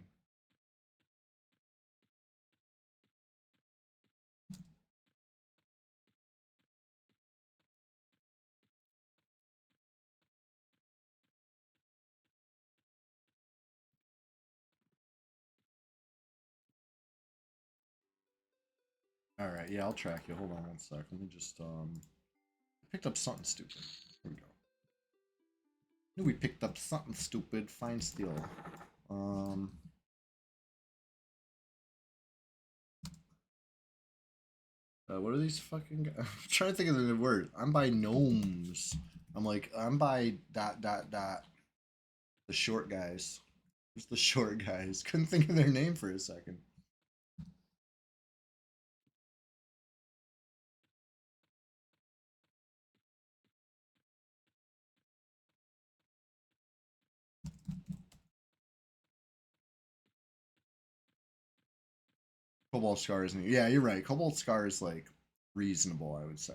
All right. Yeah, I'll track you. Hold on one sec. Let me just picked up something stupid. Here we go. Knew we picked up something stupid. Fine steel. Um. What are these fucking? I'm trying to think of the word. I'm by gnomes. I'm by dot dot dot. The short guys. Who's the short guys? Couldn't think of their name for a second. Cobalt Scar isn't. Yeah, you're right. Cobalt Scar is like reasonable, I would say.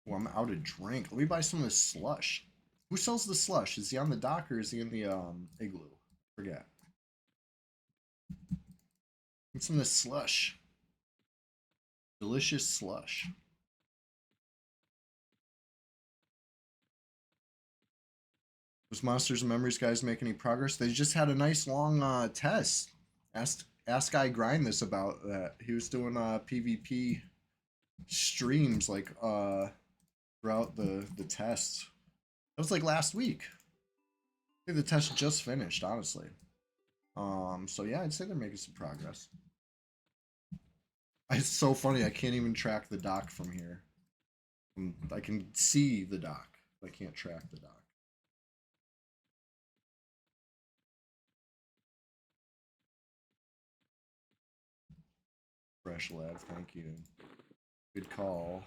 Oh, I'm out of drink. Let me buy some of this slush. Who sells the slush? Is he on the dock or is he in the igloo? Forget. Get some of this slush. Delicious slush. Was Monsters and Memories guys make any progress? They just had a nice long test. Ask Guy Grind this about that. He was doing PvP streams like throughout the test. That was like last week. I think the test just finished, honestly. So yeah, I'd say they're making some progress. It's so funny. I can't even track the dock from here. I can see the dock, but I can't track the dock. Fresh Lab, thank you. Good call.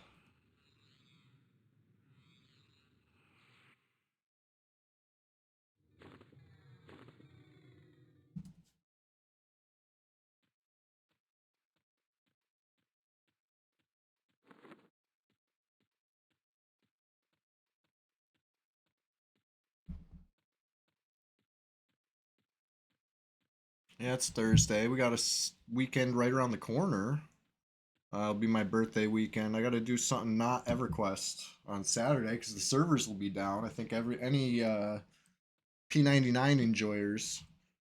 Yeah, it's Thursday. We got a weekend right around the corner. It'll be my birthday weekend. I got to do something not EverQuest on Saturday because the servers will be down. I think any P99 enjoyers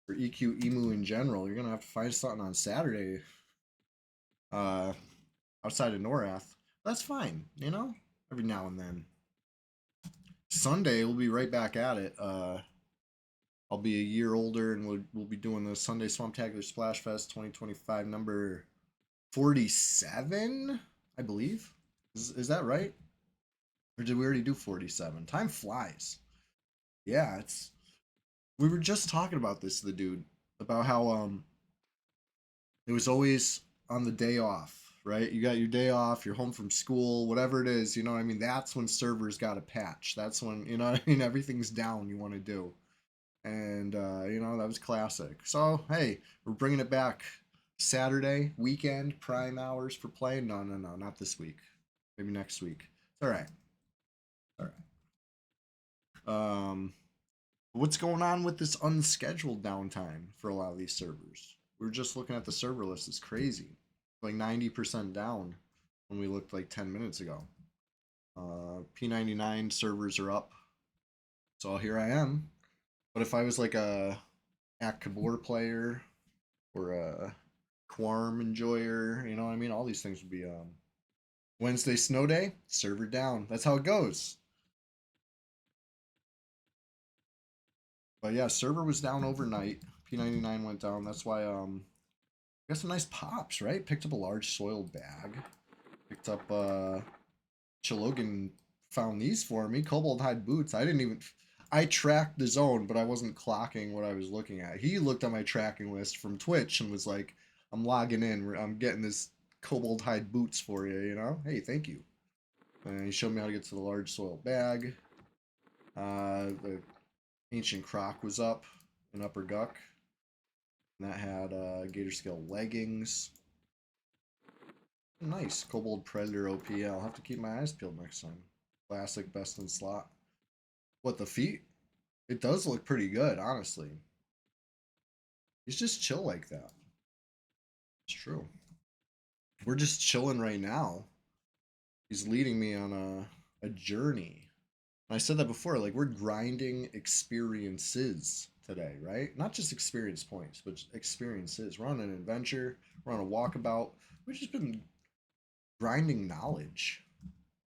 or EQ Emu in general, you're gonna have to find something on Saturday uh, outside of Norath. That's fine, you know. Every now and then. Sunday we'll be right back at it. I'll be a year older and we'll be doing the Sunday Swamptacular Splash Fest 2025 number 47, I believe. Is that right? Or did we already do 47? Time flies. Yeah, it's we were just talking about this to the dude about how it was always on the day off, right? You got your day off, you're home from school, whatever it is, you know what I mean? That's when servers got a patch. That's when, you know what I mean, everything's down you want to do. And you know, that was classic. So, hey, we're bringing it back. Saturday, weekend, prime hours for playing. No, no, no, not this week. Maybe next week. It's all right. All right. What's going on with this unscheduled downtime for a lot of these servers? We were just looking at the server list. It's crazy. Like 90% down when we looked like 10 minutes ago. P99 servers are up. So here I am. But if I was like a Akabor player or a Quarm enjoyer, you know what I mean? All these things would be Wednesday snow day, server down. That's how it goes. But yeah, server was down overnight. P99 went down. That's why got some nice pops, right? Picked up a large soiled bag. Picked up Chilogan found these for me. Cobalt hide boots. I didn't even I tracked the zone, but I wasn't clocking what I was looking at. He looked at my tracking list from Twitch and was like, I'm logging in. I'm getting this cobalt hide boots for you, you know? Hey, thank you. And he showed me how to get to the large soiled bag. The ancient croc was up in Upper Guck. And that had Gator Scale leggings. Nice. Kobold Predator OP. I'll have to keep my eyes peeled next time. Classic, best in slot. What, the feet? It does look pretty good, honestly. He's just chill like that. It's true. We're just chilling right now. He's leading me on a journey. And I said that before, like we're grinding experiences today, right? Not just experience points, but experiences. We're on an adventure, we're on a walkabout. We've just been grinding knowledge,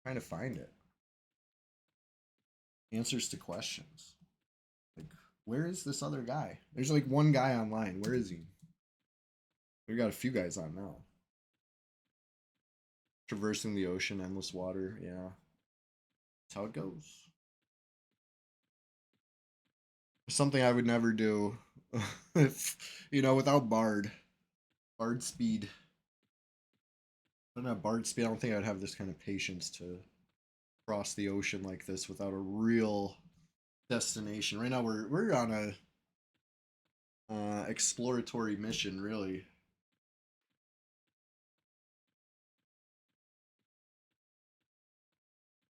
trying to find it. Answers to questions. Like, where is this other guy? There's like one guy online. Where is he? We got a few guys on now. Traversing the ocean, endless water. Yeah. That's how it goes. Something I would never do if, you know, without Bard. Bard speed. I don't have Bard speed. I don't think I'd have this kind of patience to cross the ocean like this without a real destination. Right now we're on a exploratory mission, really.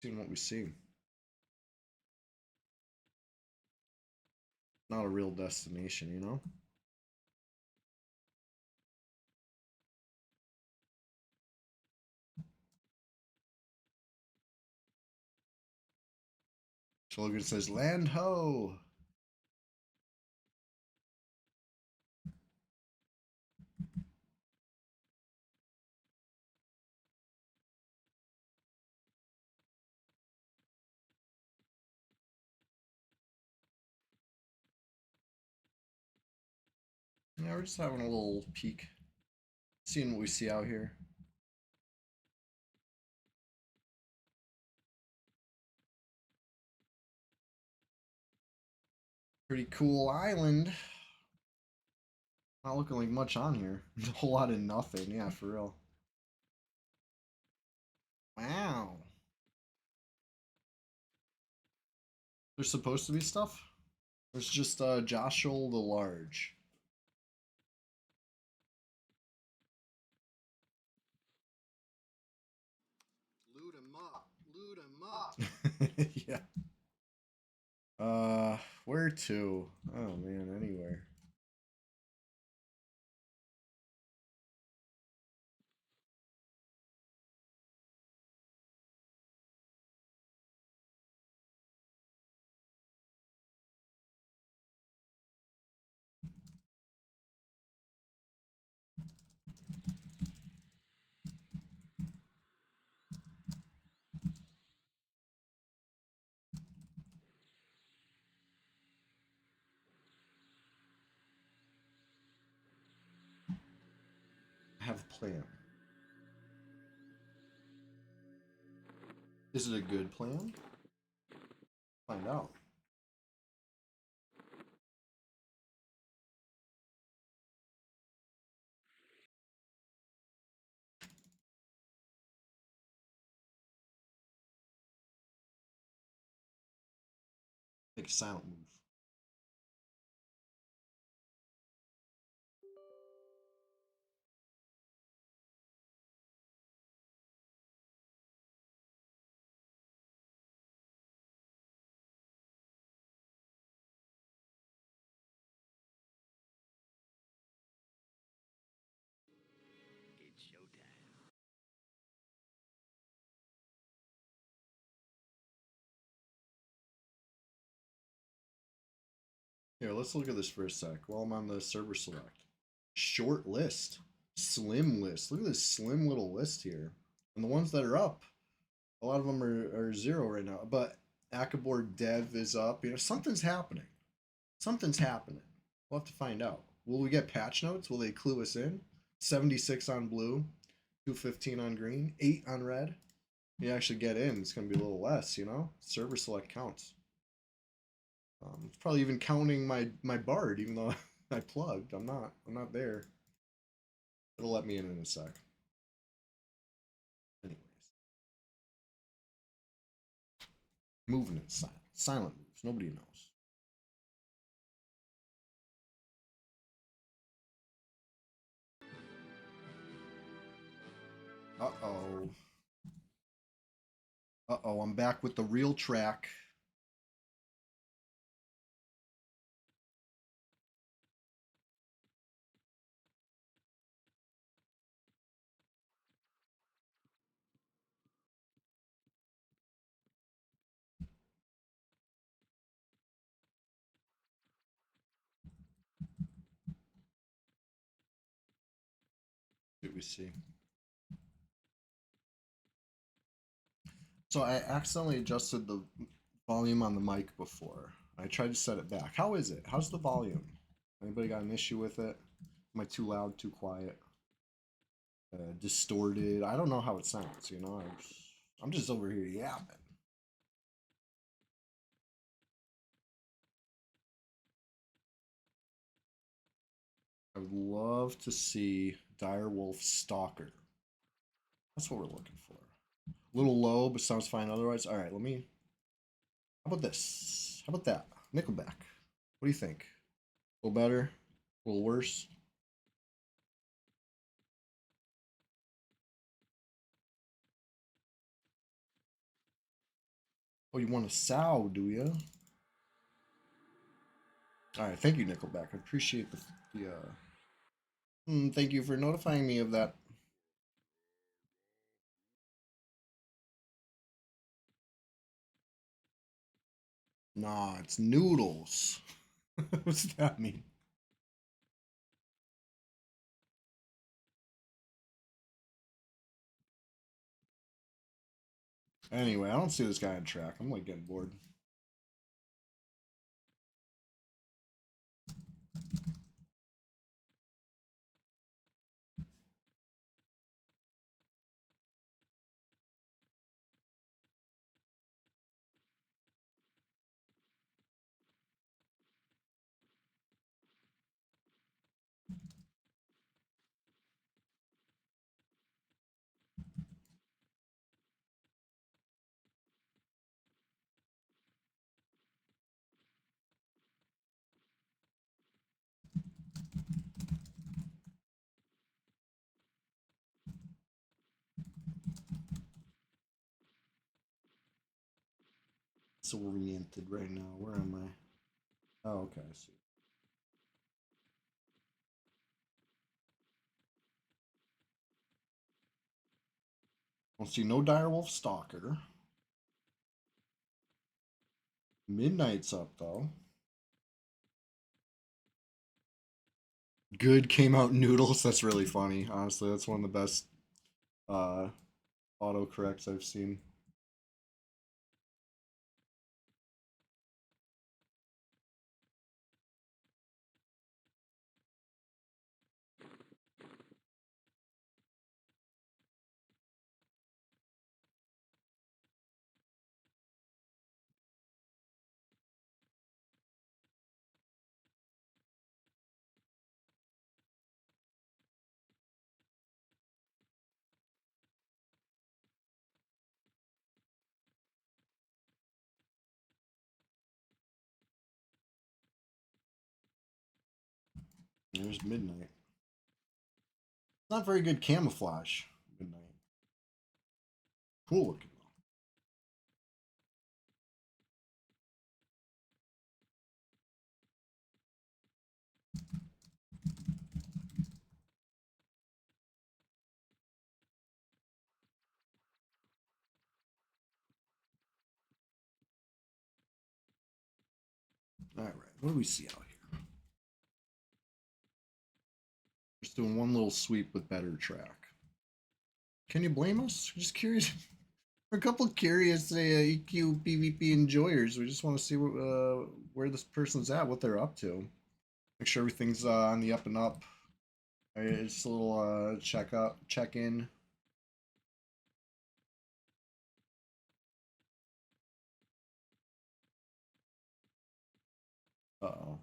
Seeing what we see. Not a real destination, you know? Slogan says, land ho! Yeah, we're just having a little peek. Seeing what we see out here. Pretty cool island. Not looking like much on here. A whole lot of nothing. Yeah, for real. Wow. There's supposed to be stuff? There's just Joshua the Large. Loot 'em up. Loot 'em up. Yeah. Where to? Oh man, anywhere. I have a plan. Is it a good plan? Find out. Take a silent move. It's showtime. Here, let's look at this for a sec while I'm on the server select. Short list. Slim list. Look at this slim little list here. And the ones that are up, a lot of them are zero right now. But Akabor Dev is up. You know, something's happening. Something's happening. We'll have to find out. Will we get patch notes? Will they clue us in? 76 on blue, 215 on green, 8 on red. You actually get in, it's going to be a little less, you know? Server select counts. It's probably even counting my Bard, even though I plugged. I'm not there. It'll let me in a sec. Anyways. Movement silent. Silent moves. Nobody knows. Uh-oh. Uh-oh, I'm back with the real track. What we see. So I accidentally adjusted the volume on the mic before. I tried to set it back. How is it? How's the volume? Anybody got an issue with it? Am I too loud, too quiet, distorted? I don't know how it sounds, you know? I'm just over here yapping. I would love to see Direwolf Stalker. That's what we're looking for. A little low, but sounds fine otherwise. All right, let me. How about this? How about that? Nickelback. What do you think? A little better? A little worse? Oh, you want a sow, do you? All right, thank you, Nickelback. I appreciate thank you for notifying me of that. Nah, it's noodles. What's that mean? Anyway, I don't see this guy on track. I'm like getting bored. It's oriented right now. Where am I? Oh, okay, I see. Don't see no direwolf stalker. Midnight's up though. Good came out noodles. That's really funny. Honestly, that's one of the best uh autocorrects I've seen. There's midnight. Not very good camouflage. Midnight. Cool looking though. All right, what do we see out here? Just doing one little sweep with better track. Can you blame us? Just curious. We're a couple of curious EQ PvP enjoyers. We just want to see where this person's at, what they're up to. Make sure everything's on the up and up. Just a little check in. Uh oh.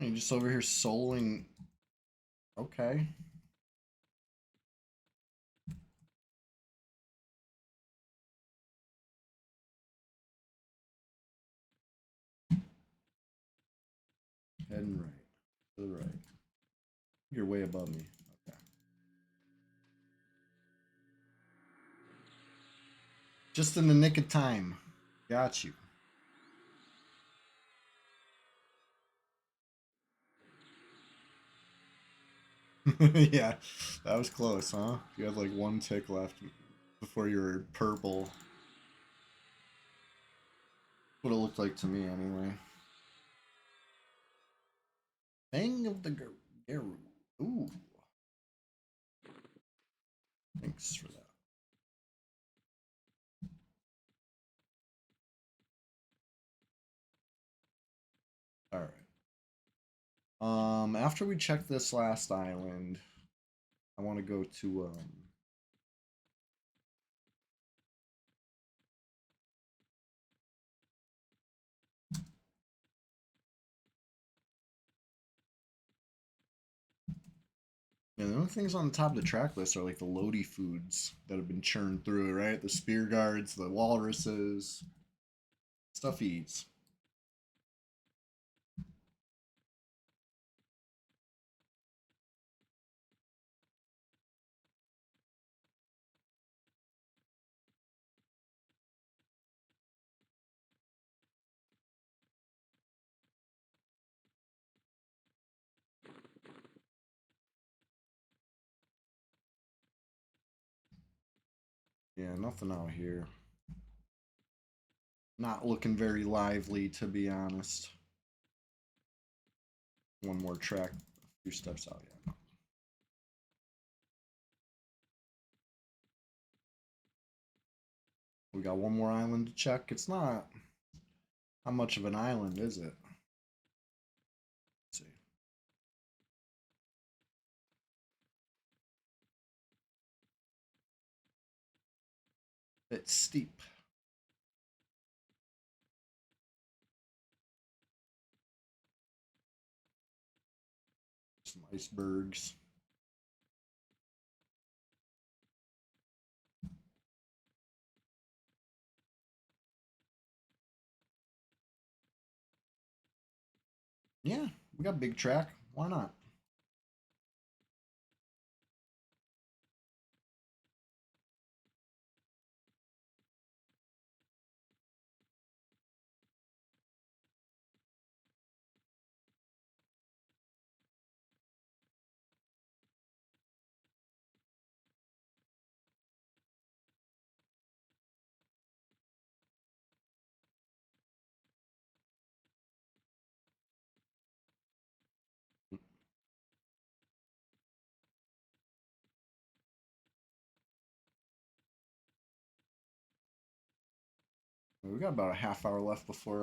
You just over here souling. Okay. Heading right. To the right. You're way above me. Okay. Just in the nick of time. Got you. Yeah, that was close, huh? You had like one tick left before you were purple. What it looked like to me, anyway. Fang of the Garu. Ooh. Thanks for that. All right. After we check this last island, I want to go to yeah, the only things on the top of the track list are like the Lodi foods that have been churned through, right? The spear guards, the walruses, stuff he eats. Yeah, nothing out here. Not looking very lively, to be honest. One more track, a few steps out. Yeah. No. We got one more island to check. It's not how much of an island, is it? Let's see. It's steep. Some icebergs. Yeah, we got big track. Why not? We got about a half hour left before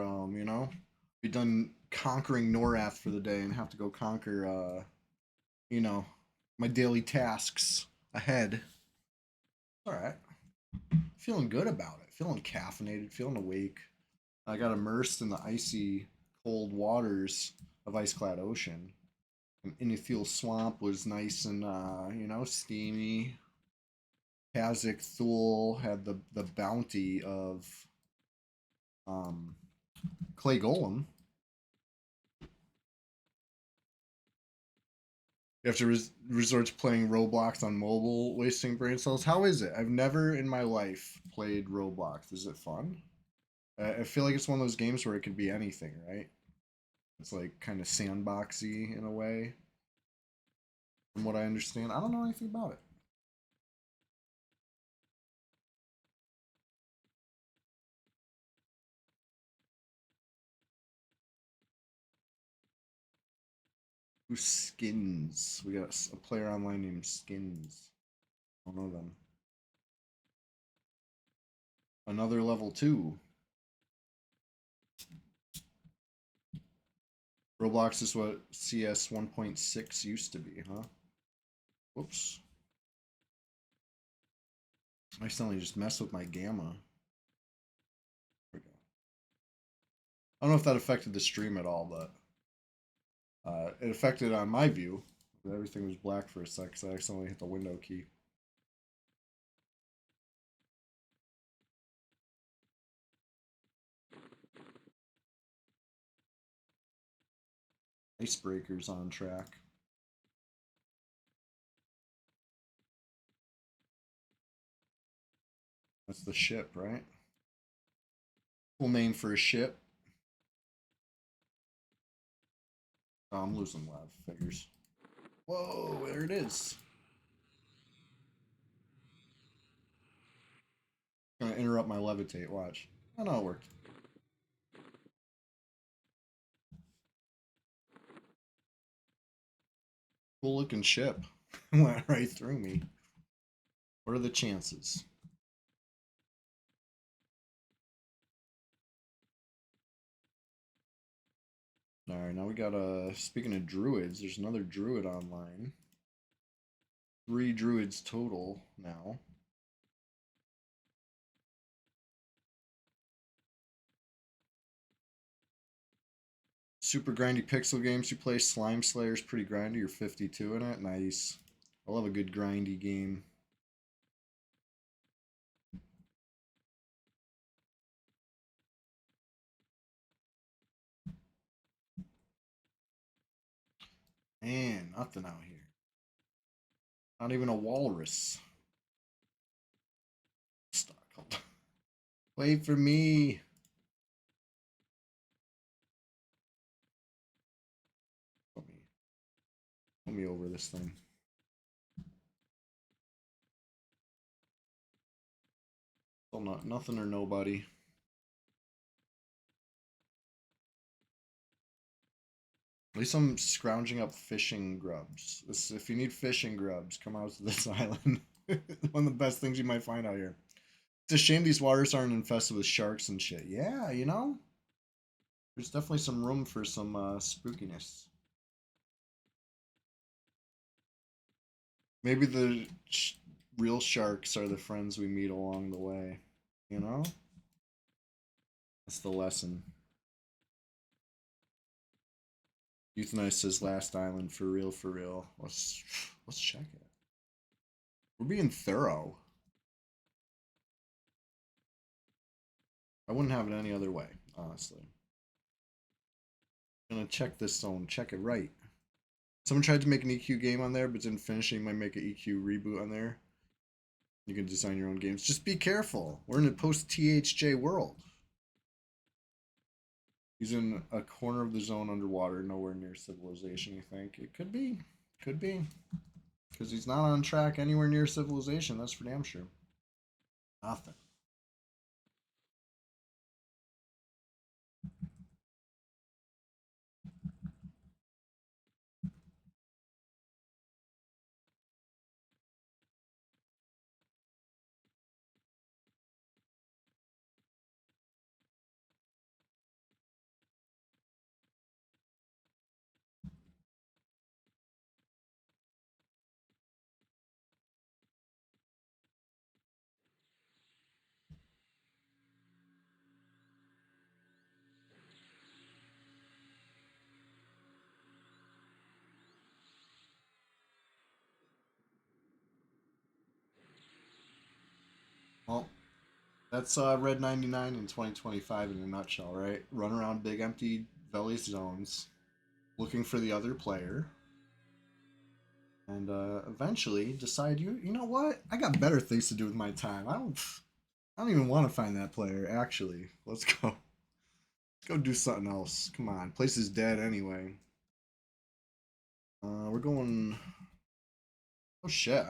be done conquering Norath for the day and have to go conquer you know, my daily tasks ahead. All right. Feeling good about it. Feeling caffeinated, feeling awake. I got immersed in the icy cold waters of Iceclad Ocean. And Inithil Swamp was nice and steamy. Kazakh Thule had the bounty of um, Clay Golem. You have to resort to playing Roblox on mobile, wasting brain cells. How is it? I've never in my life played Roblox. Is it fun? I feel like it's one of those games where it could be anything, right? It's like kind of sandboxy in a way, from what I understand. I don't know anything about it. Who Skins? We got a player online named Skins. I don't know them. Another level 2. Roblox is what CS 1.6 used to be, huh? Whoops. I accidentally just messed with my gamma. There we go. I don't know if that affected the stream at all, but it affected on my view. Everything was black for a sec because I accidentally hit the window key. Icebreakers on track. That's the ship, right? Cool name for a ship. Oh, I'm losing live figures. Whoa, there it is. Gonna interrupt my levitate. Watch. Oh no, it worked. Cool looking ship. Went right through me. What are the chances? Alright, now we got speaking of druids, there's another druid online. 3 druids total now. Super grindy pixel games you play. Slime Slayer's pretty grindy. You're 52 in it. Nice. I love a good grindy game. Man, nothing out here. Not even a walrus. Stop. Wait for me. Put me over this thing. Still nothing or nobody. At least I'm scrounging up fishing grubs. If you need fishing grubs, come out to this island. One of the best things you might find out here. It's a shame these waters aren't infested with sharks and shit. Yeah, you know? There's definitely some room for some spookiness. Maybe the real sharks are the friends we meet along the way. You know? That's the lesson. Euthanize says last island for real, for real. Let's check it. We're being thorough. I wouldn't have it any other way, honestly. I'm gonna check this zone, check it right. Someone tried to make an EQ game on there, but didn't finish it. You might make an EQ reboot on there. You can design your own games. Just be careful. We're in a post-THJ world. He's in a corner of the zone underwater, nowhere near civilization, you think? It could be. Could be. Because he's not on track anywhere near civilization, that's for damn sure. Nothing. Well, that's Red 99 in 2025 in a nutshell, right? Run around big empty belly zones, looking for the other player, and eventually decide you know what? I got better things to do with my time. I don't even want to find that player. Actually, let's go. Let's go do something else. Come on, place is dead anyway. We're going. Oh shit!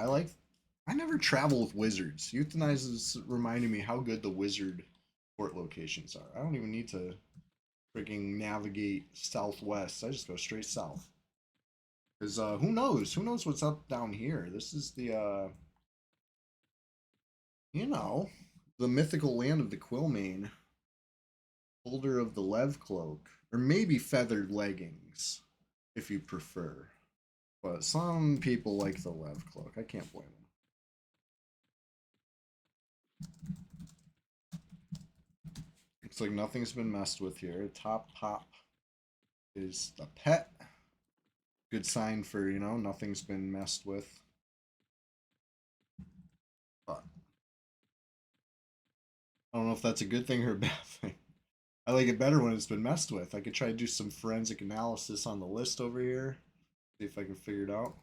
I never travel with wizards. Euthanize is reminding me how good the wizard port locations are. I don't even need to freaking navigate southwest. I just go straight south. Because who knows? Who knows what's up down here? This is the you know, the mythical land of the Quillmane, holder of the Lev cloak, or maybe feathered leggings, if you prefer. But some people like the Lev cloak. I can't blame them. Looks like nothing's been messed with here. Top pop is the pet. Good sign for, you know, nothing's been messed with. But I don't know if that's a good thing or a bad thing. I like it better when it's been messed with. I could try to do some forensic analysis on the list over here. See if I can figure it out.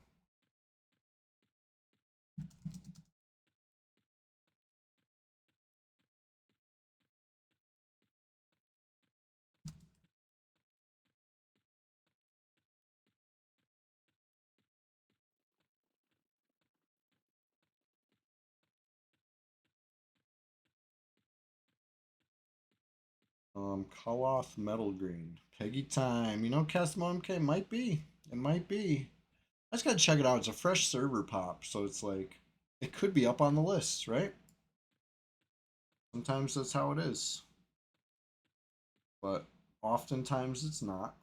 Koloth Metal Green. Peggy time. You know, Castmo MK might be. It might be. I just gotta check it out. It's a fresh server pop, so it's like it could be up on the list, right? Sometimes that's how it is. But oftentimes it's not.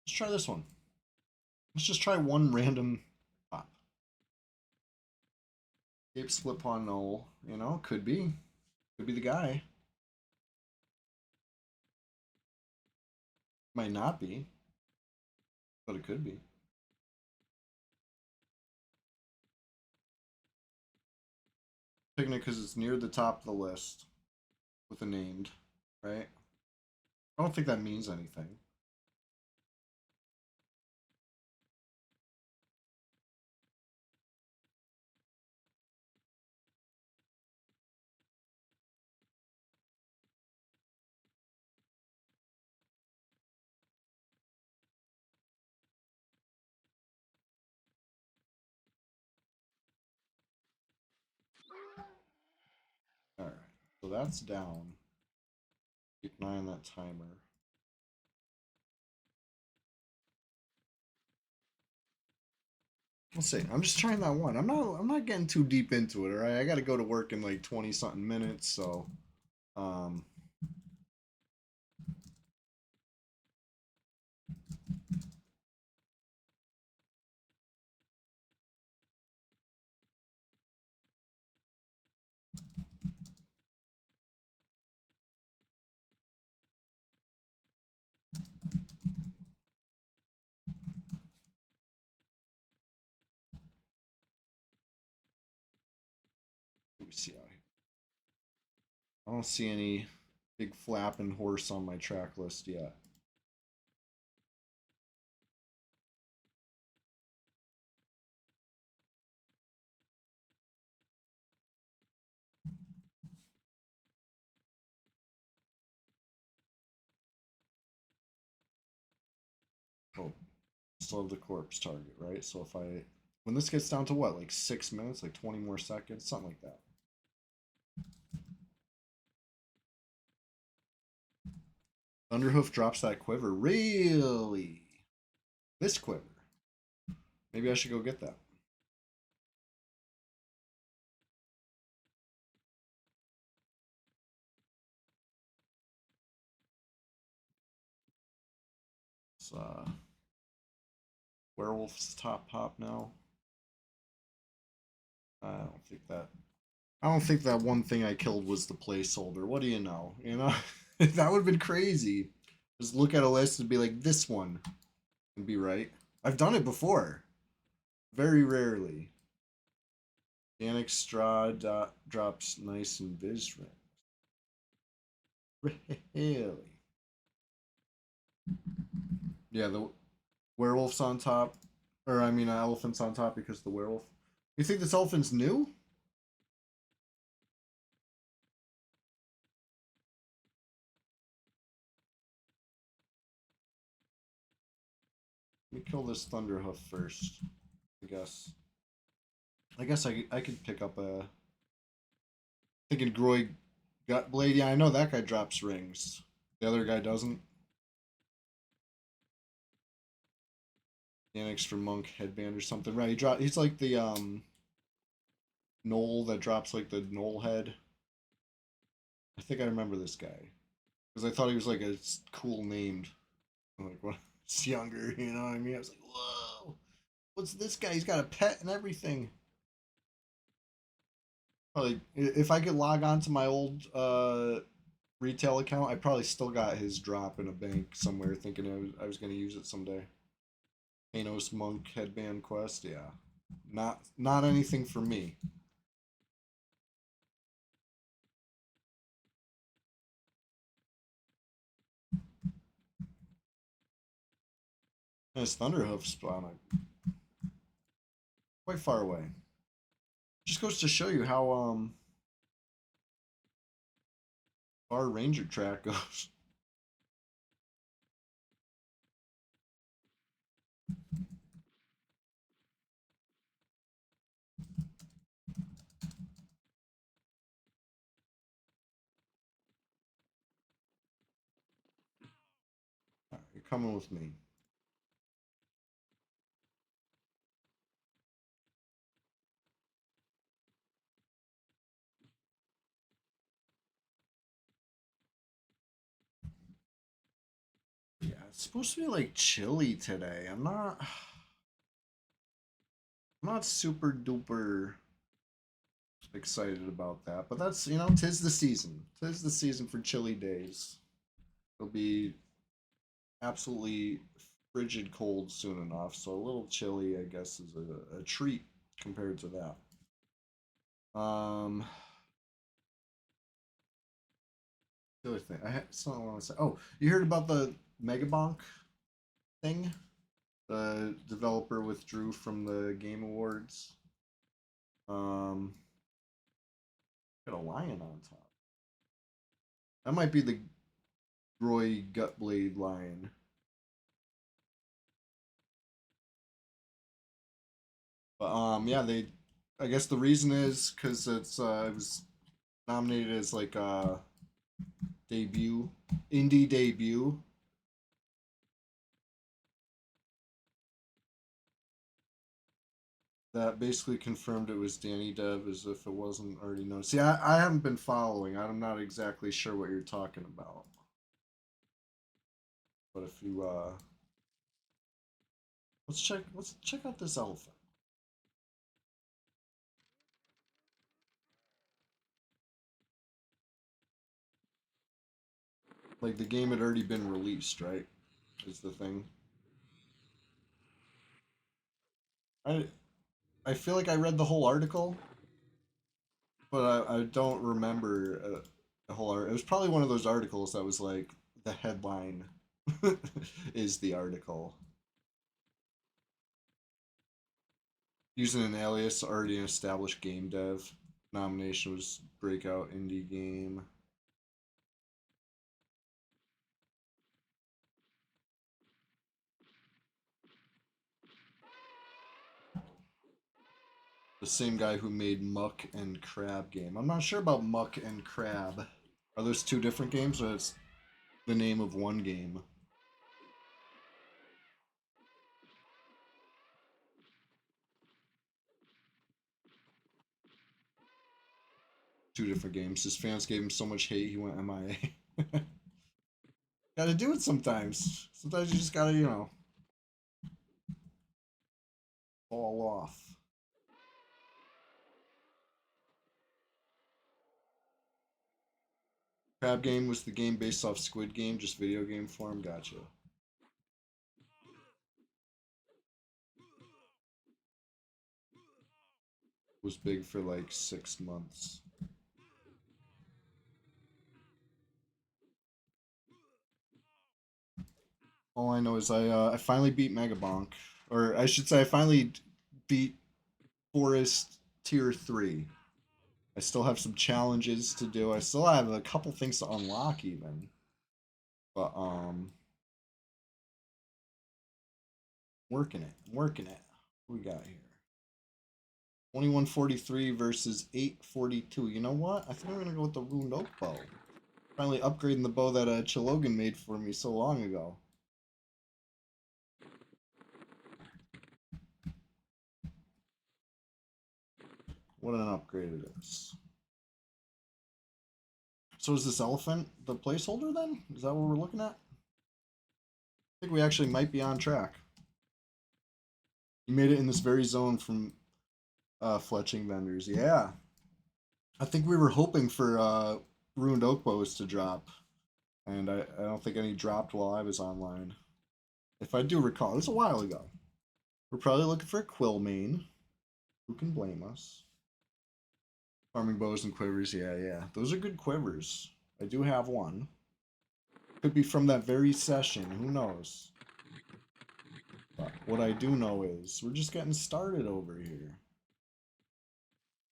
Let's try this one. Let's just try one random pop. Cape Split Pawn Null, you know, could be. Could be the guy. Might not be, but it could be. Picking it because it's near the top of the list with a named, right? I don't think that means anything. that's down. Keep an eye on that timer. We'll see. I'm just trying that one. I'm not getting too deep into it, alright? I gotta go to work in like 20 something minutes, so um let me see out here. I don't see any big flapping horse on my track list yet. Oh, still have the corpse target, right? So if I when this gets down to what, like 6 minutes, like 20 more seconds, something like that. Thunderhoof drops that quiver. Really? This quiver. Maybe I should go get that. It's Werewolf's top pop now. I don't think that one thing I killed was the placeholder. What do you know? You know? That would have been crazy. Just look at a list and be like, this one. And be right. I've done it before. Very rarely. Danik Straw drops nice and Viz rings. Really? Yeah, the werewolf's on top. Or, I mean, elephant's on top because the werewolf. You think this elephant's new? Let me kill this Thunderhoof first, I guess. I could pick up a. Thinking Groy Gutblade. Yeah, I know that guy drops rings. The other guy doesn't. An extra monk headband or something. Right, he's like the Knoll that drops like the Knoll head. I think I remember this guy. Because I thought he was like a cool named. Like when I was younger, you know what I mean? I was like, whoa, what's this guy? He's got a pet and everything. Probably if I could log on to my old retail account, I probably still got his drop in a bank somewhere, thinking I was gonna use it someday. Thanos Monk headband quest, yeah, not anything for me. And his Thunderhoof spawn quite far away. Just goes to show you how far Ranger track goes. Right, you're coming with me. Yeah, it's supposed to be like chilly today. I'm not super duper excited about that, but that's, tis the season. Tis the season for chilly days. It'll be absolutely frigid cold soon enough, so a little chilly, I guess, is a treat compared to that. The other thing I had something I want to say. Oh, you heard about the Megabonk thing? The developer withdrew from the Game Awards. Um, got a lion on top. That might be the Roy Gutblade lion. But yeah, I guess the reason is because it was nominated as like a debut, indie debut. That basically confirmed it was Danny Dev as if it wasn't already known. See, I haven't been following. I'm not exactly sure what you're talking about. But if you let's check out this elephant. Like the game had already been released, right? Is the thing. I I feel like I read the whole article, but I don't remember the whole art. It was probably one of those articles that was like the headline is the article. Using an alias already an established game dev. Nomination was breakout indie game. The same guy who made Muck and Crab game. I'm not sure about Muck and Crab. Are those two different games or it's the name of one game? Two different games. His fans gave him so much hate he went MIA. Gotta do it sometimes. Sometimes you just gotta, fall off. Crab Game was the game based off Squid Game, just video game form. Gotcha. Was big for like 6 months. All I know is I finally beat Megabonk, or I should say I finally beat Forest Tier 3. I still have some challenges to do. I still have a couple things to unlock even, but working it, working it. What we got here? 2143 versus 842. You know what? I think I'm gonna go with the Ruined Oak bow. Finally upgrading the bow that Chilogan made for me so long ago. What an upgrade it is. So is this elephant the placeholder then? Is that what we're looking at? I think we actually might be on track. You made it in this very zone from fletching vendors. Yeah. I think we were hoping for Ruined Oak bows to drop. And I don't think any dropped while I was online. If I do recall, it was a while ago. We're probably looking for a Quillmane. Who can blame us? Farming bows and quivers, yeah. Those are good quivers. I do have one. Could be from that very session, who knows? But what I do know is, we're just getting started over here.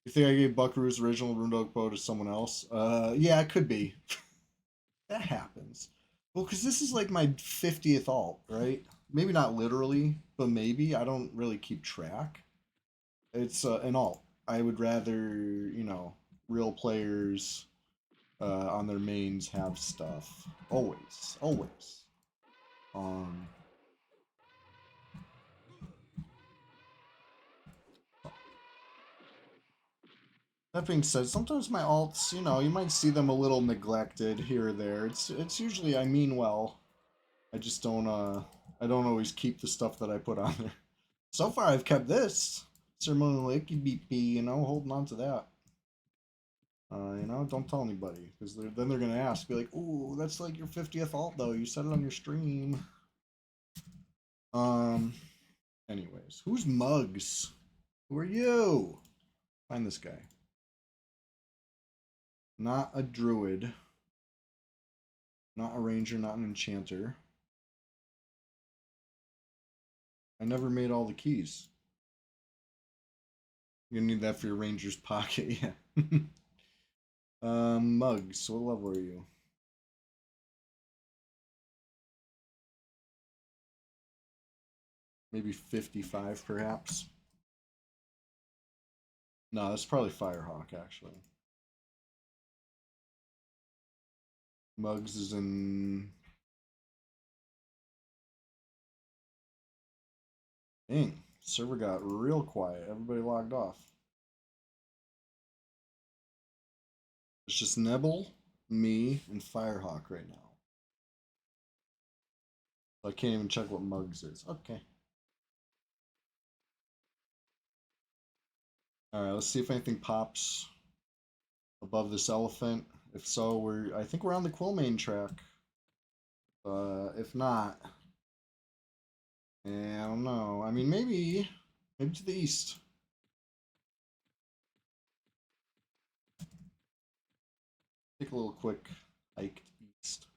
You think I gave Buckaroo's original Ruined Oak bow to someone else? Yeah, it could be. That happens. Well, because this is like my 50th alt, right? Maybe not literally, but maybe. I don't really keep track. It's an alt. I would rather, real players on their mains have stuff. Always. Always. Um, that being said, sometimes my alts, you might see them a little neglected here or there. It's usually I mean well. I just don't I don't always keep the stuff that I put on there. So far I've kept this. Ceremonial Icky BP, holding on to that. Don't tell anybody, because then they're gonna ask, be like, "Ooh, that's like your 50th alt though. You said it on your stream." Um. Anyways, who's Mugs? Who are you? Find this guy. Not a druid. Not a ranger. Not an enchanter. I never made all the keys. You're gonna need that for your ranger's pocket, yeah. Mugs. What level are you? Maybe 55, perhaps. No, that's probably Firehawk, actually. Muggs is in. Dang, server got real quiet. Everybody logged off. It's just Nebel, me, and Firehawk right now. I can't even check what Muggs is. Okay. Alright, let's see if anything pops above this elephant. If so, I think we're on the Quillmane track. If not, I don't know. I mean, maybe to the east. Take a little quick hike east.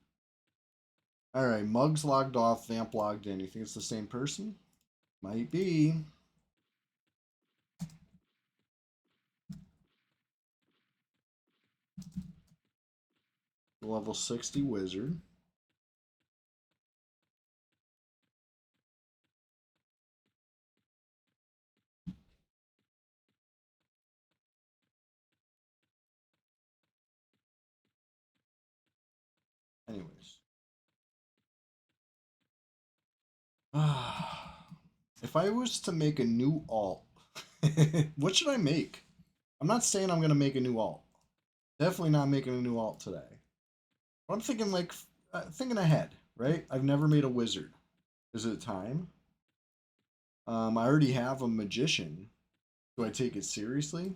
All right, Muggs logged off, Vamp logged in. You think it's the same person? Might be. Level 60 wizard. Anyways. If I was to make a new alt, what should I make? I'm not saying I'm going to make a new alt. Definitely not making a new alt today. But I'm thinking like, thinking ahead, right? I've never made a wizard. Is it time? I already have a magician. Do I take it seriously?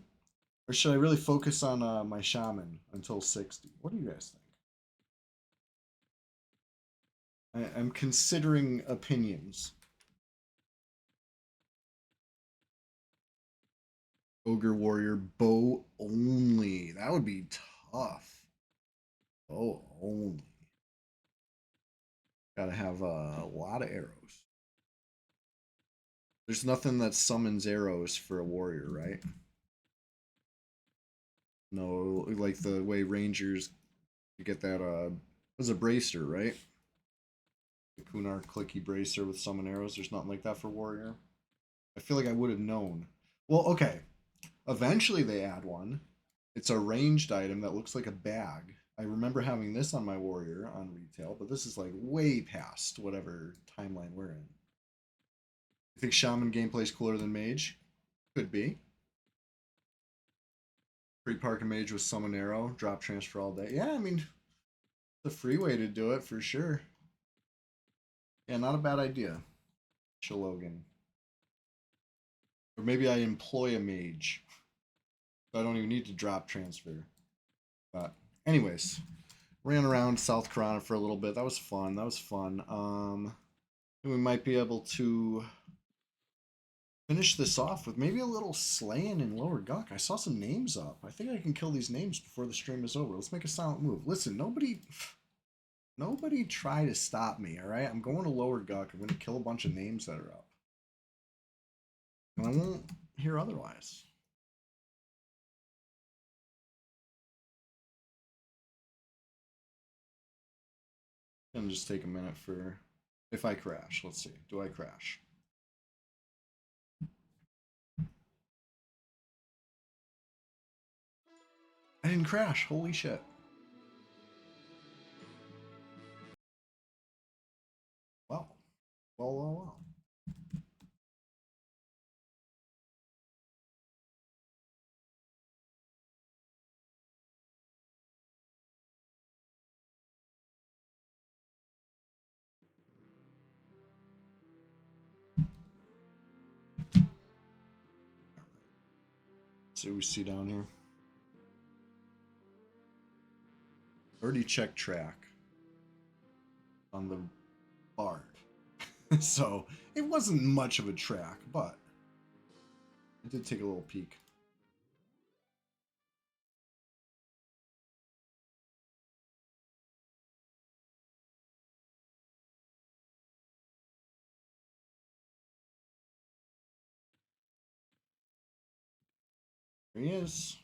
Or should I really focus on my shaman until 60? What do you guys think? I'm considering opinions. Ogre warrior, bow only. That would be tough. Bow only. Gotta have a lot of arrows. There's nothing that summons arrows for a warrior, right? No, like the way rangers get that was a bracer, right? The Kunar clicky bracer with summon arrows. There's nothing like that for warrior. I feel like I would have known. Well, okay. Eventually they add one. It's a ranged item that looks like a bag. I remember having this on my warrior on retail, but this is like way past whatever timeline we're in. You think shaman gameplay is cooler than mage? Could be. Free park a mage with summon arrow, drop transfer all day. Yeah, I mean, the free way to do it for sure. Yeah, not a bad idea. Shalogan. Or maybe I employ a mage. So I don't even need to drop transfer. But anyways, ran around South Corona for a little bit. That was fun. That was fun. We might be able to finish this off with maybe a little slaying in Lower Guck. I saw some names up. I think I can kill these names before the stream is over. Let's make a silent move. Listen, nobody try to stop me, all right? I'm going to Lower Guck. I'm going to kill a bunch of names that are up. And I won't hear otherwise. I'm gonna just take a minute for if I crash. Let's see. Do I crash? I didn't crash. Holy shit. Well. Well. See what we see down here. Already checked track on the Bard. So it wasn't much of a track, but I did take a little peek. There he is.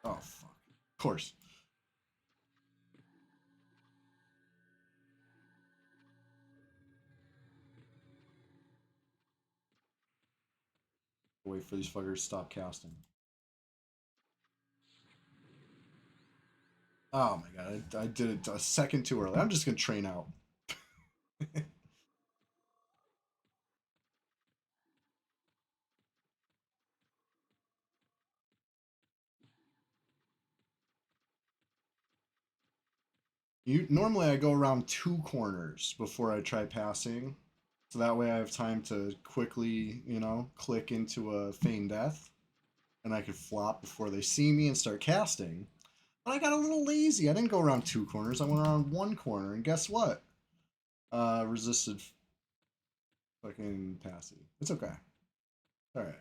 Oh, fuck. Of course. Wait for these fuckers to stop casting. Oh my god, I did it a second too early. I'm just gonna train out. Normally I go around 2 corners before I try passing, so that way I have time to quickly, click into a feign death, and I could flop before they see me and start casting. But I got a little lazy. I didn't go around 2 corners. I went around 1 corner, and guess what? Resisted fucking passy. It's okay. All right.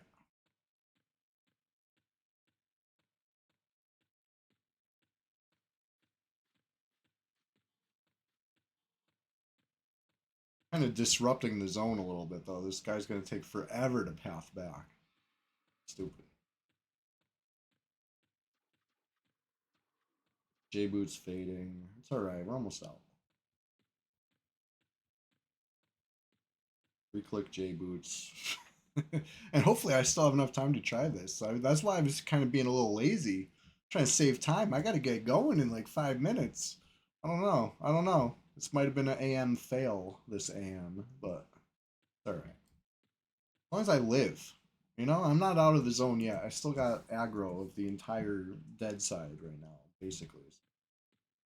Kind of disrupting the zone a little bit though. This guy's gonna take forever to path back. Stupid. J Boots fading. It's alright, we're almost out. Re-click J Boots. And hopefully I still have enough time to try this. That's why I was kind of being a little lazy. Trying to save time. I gotta get going in like 5 minutes. I don't know. I don't know. This might have been an AM fail, this AM, but it's alright. As long as I live. I'm not out of the zone yet. I still got aggro of the entire dead side right now, basically.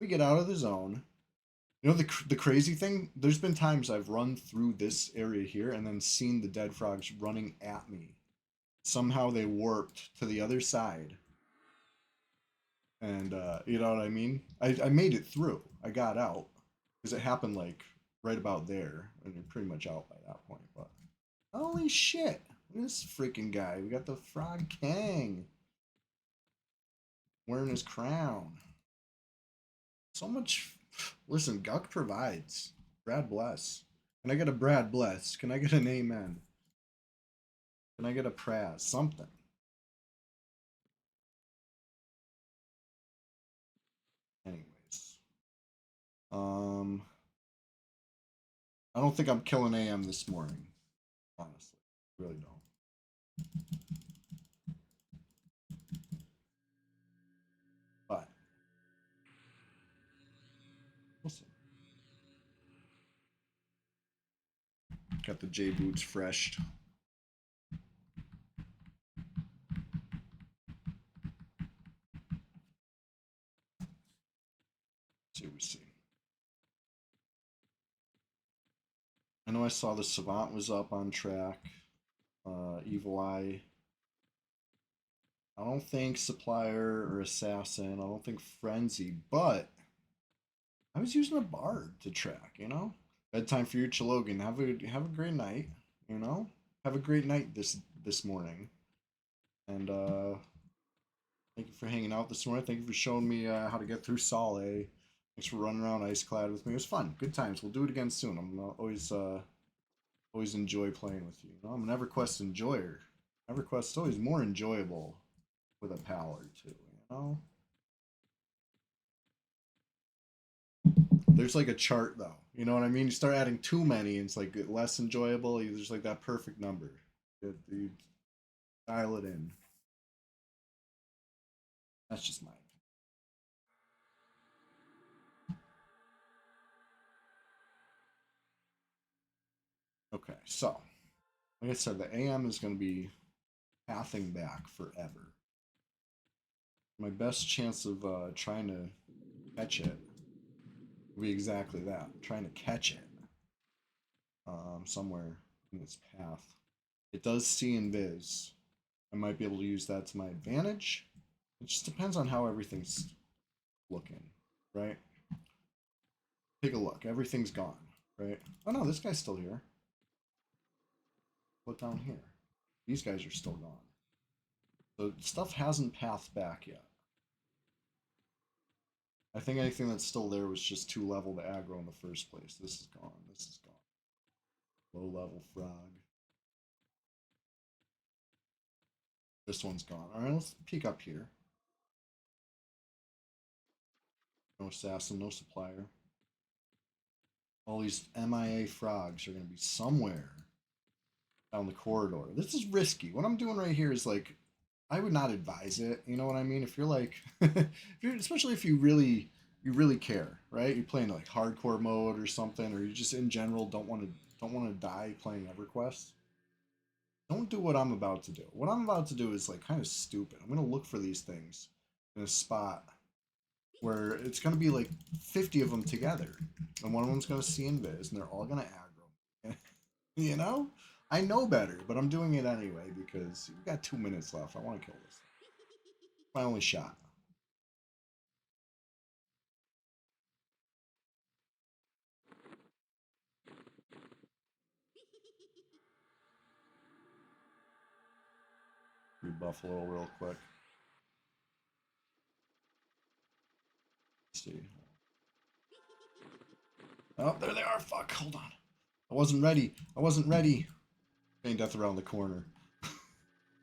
We get out of the zone. The crazy thing? There's been times I've run through this area here and then seen the dead frogs running at me. Somehow they warped to the other side. And, you know what I mean? I made it through. I got out. Because it happened, like, right about there. And you're pretty much out by that point. But, holy shit. Look at this freaking guy. We got the Frog King. Wearing his crown. So much. Listen, Guck provides. Brad bless. Can I get a Brad bless? Can I get an amen? Can I get a Praz? Something. Anyways. I don't think I'm killing AM this morning. Honestly. Really don't. But we'll see. Got the J Boots freshed. See what we see. I know I saw the Savant was up on track. Evil Eye. I don't think Supplier or Assassin. I don't think Frenzy, but I was using a Bard to track, Bedtime for you, Chalogan. Have a great night, Have a great night this morning. And thank you for hanging out this morning. Thank you for showing me how to get through Sol. Thanks for running around Iceclad with me. It was fun. Good times. We'll do it again soon. I'm always enjoy playing with you. I'm an EverQuest enjoyer. EverQuest's always more enjoyable with a pal or two, There's like a chart though. You know what I mean? You start adding too many, and it's like less enjoyable. There's like that perfect number. You dial it in. That's just my opinion. Okay, so like I said, the AM is going to be pathing back forever. My best chance of trying to catch it will be exactly that. Trying to catch it somewhere in its path. It does see invis. I might be able to use that to my advantage. It just depends on how everything's looking, right? Take a look. Everything's gone, right? Oh no, this guy's still here. Look down here. These guys are still gone. The stuff hasn't pathed back yet. I think anything that's still there was just too level to aggro in the first place. This is gone. This is gone. Low level frog. This one's gone. Alright, let's peek up here. No assassin, no supplier. All these MIA frogs are going to be somewhere down the corridor. This is risky. What I'm doing right here is like, I would not advise it. You know what I mean? If you're like, if you're, especially if you really care, right? You're playing like hardcore mode or something, or you just in general don't want to die playing EverQuest. Don't do what I'm about to do. What I'm about to do is like kind of stupid. I'm gonna look for these things in a spot where it's gonna be like 50 of them together, and one of them's gonna see invis, and they're all gonna aggro. You know, I know better, but I'm doing it anyway because we got 2 minutes left. I want to kill this. My only shot. Rebuff a little real quick. Let's see. Oh, there they are. Fuck, hold on. I wasn't ready. I wasn't ready. Ain't death around the corner.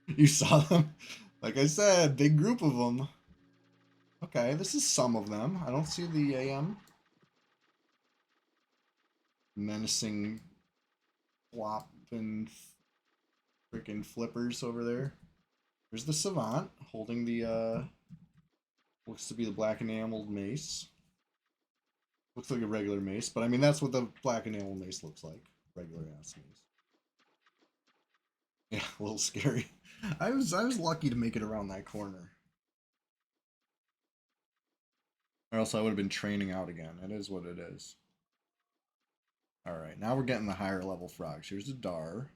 You saw them? Like I said, big group of them. Okay, this is some of them. I don't see the AM. Menacing flopping freaking flippers over there. There's the Savant holding the looks to be the black enameled mace. Looks like a regular mace, but I mean that's what the black enameled mace looks like. Regular ass mace. Yeah, a little scary. I was lucky to make it around that corner. Or else I would have been training out again. It is what it is. Alright, now we're getting the higher level frogs. Here's a Dar.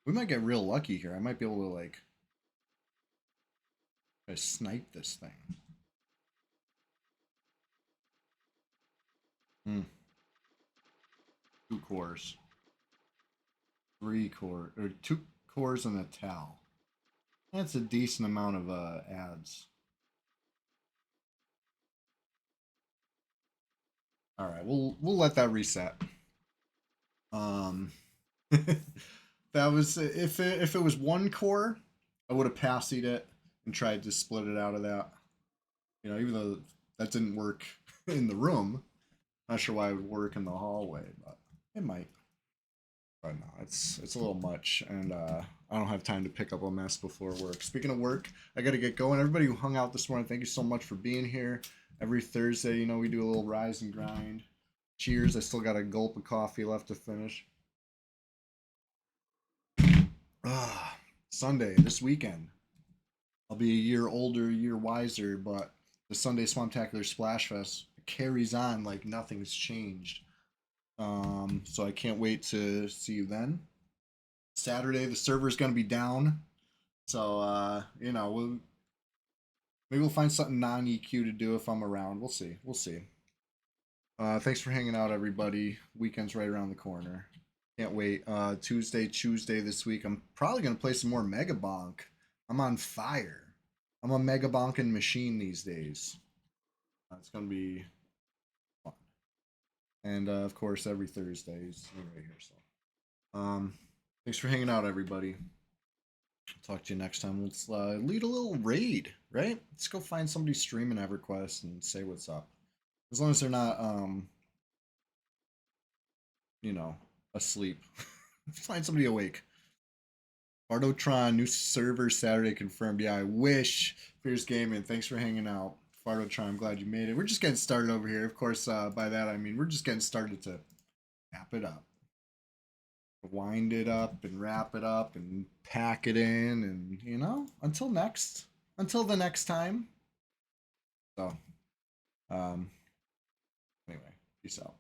We might get real lucky here. I might be able to like snipe this thing. Hmm. 2 cores. 3 core or 2 cores and a Tal. That's a decent amount of ads. All right, we'll let that reset. That was if it was 1 core, I would have passied it and tried to split it out of that. You know, even though that didn't work in the room, not sure why it would work in the hallway, but it might. But no, it's a little much, and I don't have time to pick up a mess before work. Speaking of work, I got to get going. Everybody who hung out this morning, thank you so much for being here. Every Thursday, you know, we do a little rise and grind. Cheers. I still got a gulp of coffee left to finish. Ah, Sunday, this weekend. I'll be a year older, a year wiser, but the Sunday Swamptacular Splash Fest carries on like nothing's changed. So I can't wait to see you then. Saturday, the server's gonna be down, so you know, maybe we'll find something non-EQ to do if I'm around. We'll see. We'll see. Thanks for hanging out, everybody. Weekend's right around the corner. Can't wait. Tuesday this week. I'm probably gonna play some more Mega Bonk. I'm on fire. I'm a Mega Bonkin' machine these days. It's gonna be fun. And of course, every Thursday is right here. So, thanks for hanging out, everybody. Talk to you next time. Let's lead a little raid, right? Let's go find somebody streaming EverQuest and say what's up. As long as they're not, you know, asleep. Find somebody awake. Fardotron, new server Saturday confirmed. Yeah, I wish. Fierce Gaming, thanks for hanging out. Fardotron, I'm glad you made it. We're just getting started over here. Of course, by that I mean we're just getting started to wrap it up. Wind it up and wrap it up and pack it in, and you know, until the next time. So, anyway, peace out.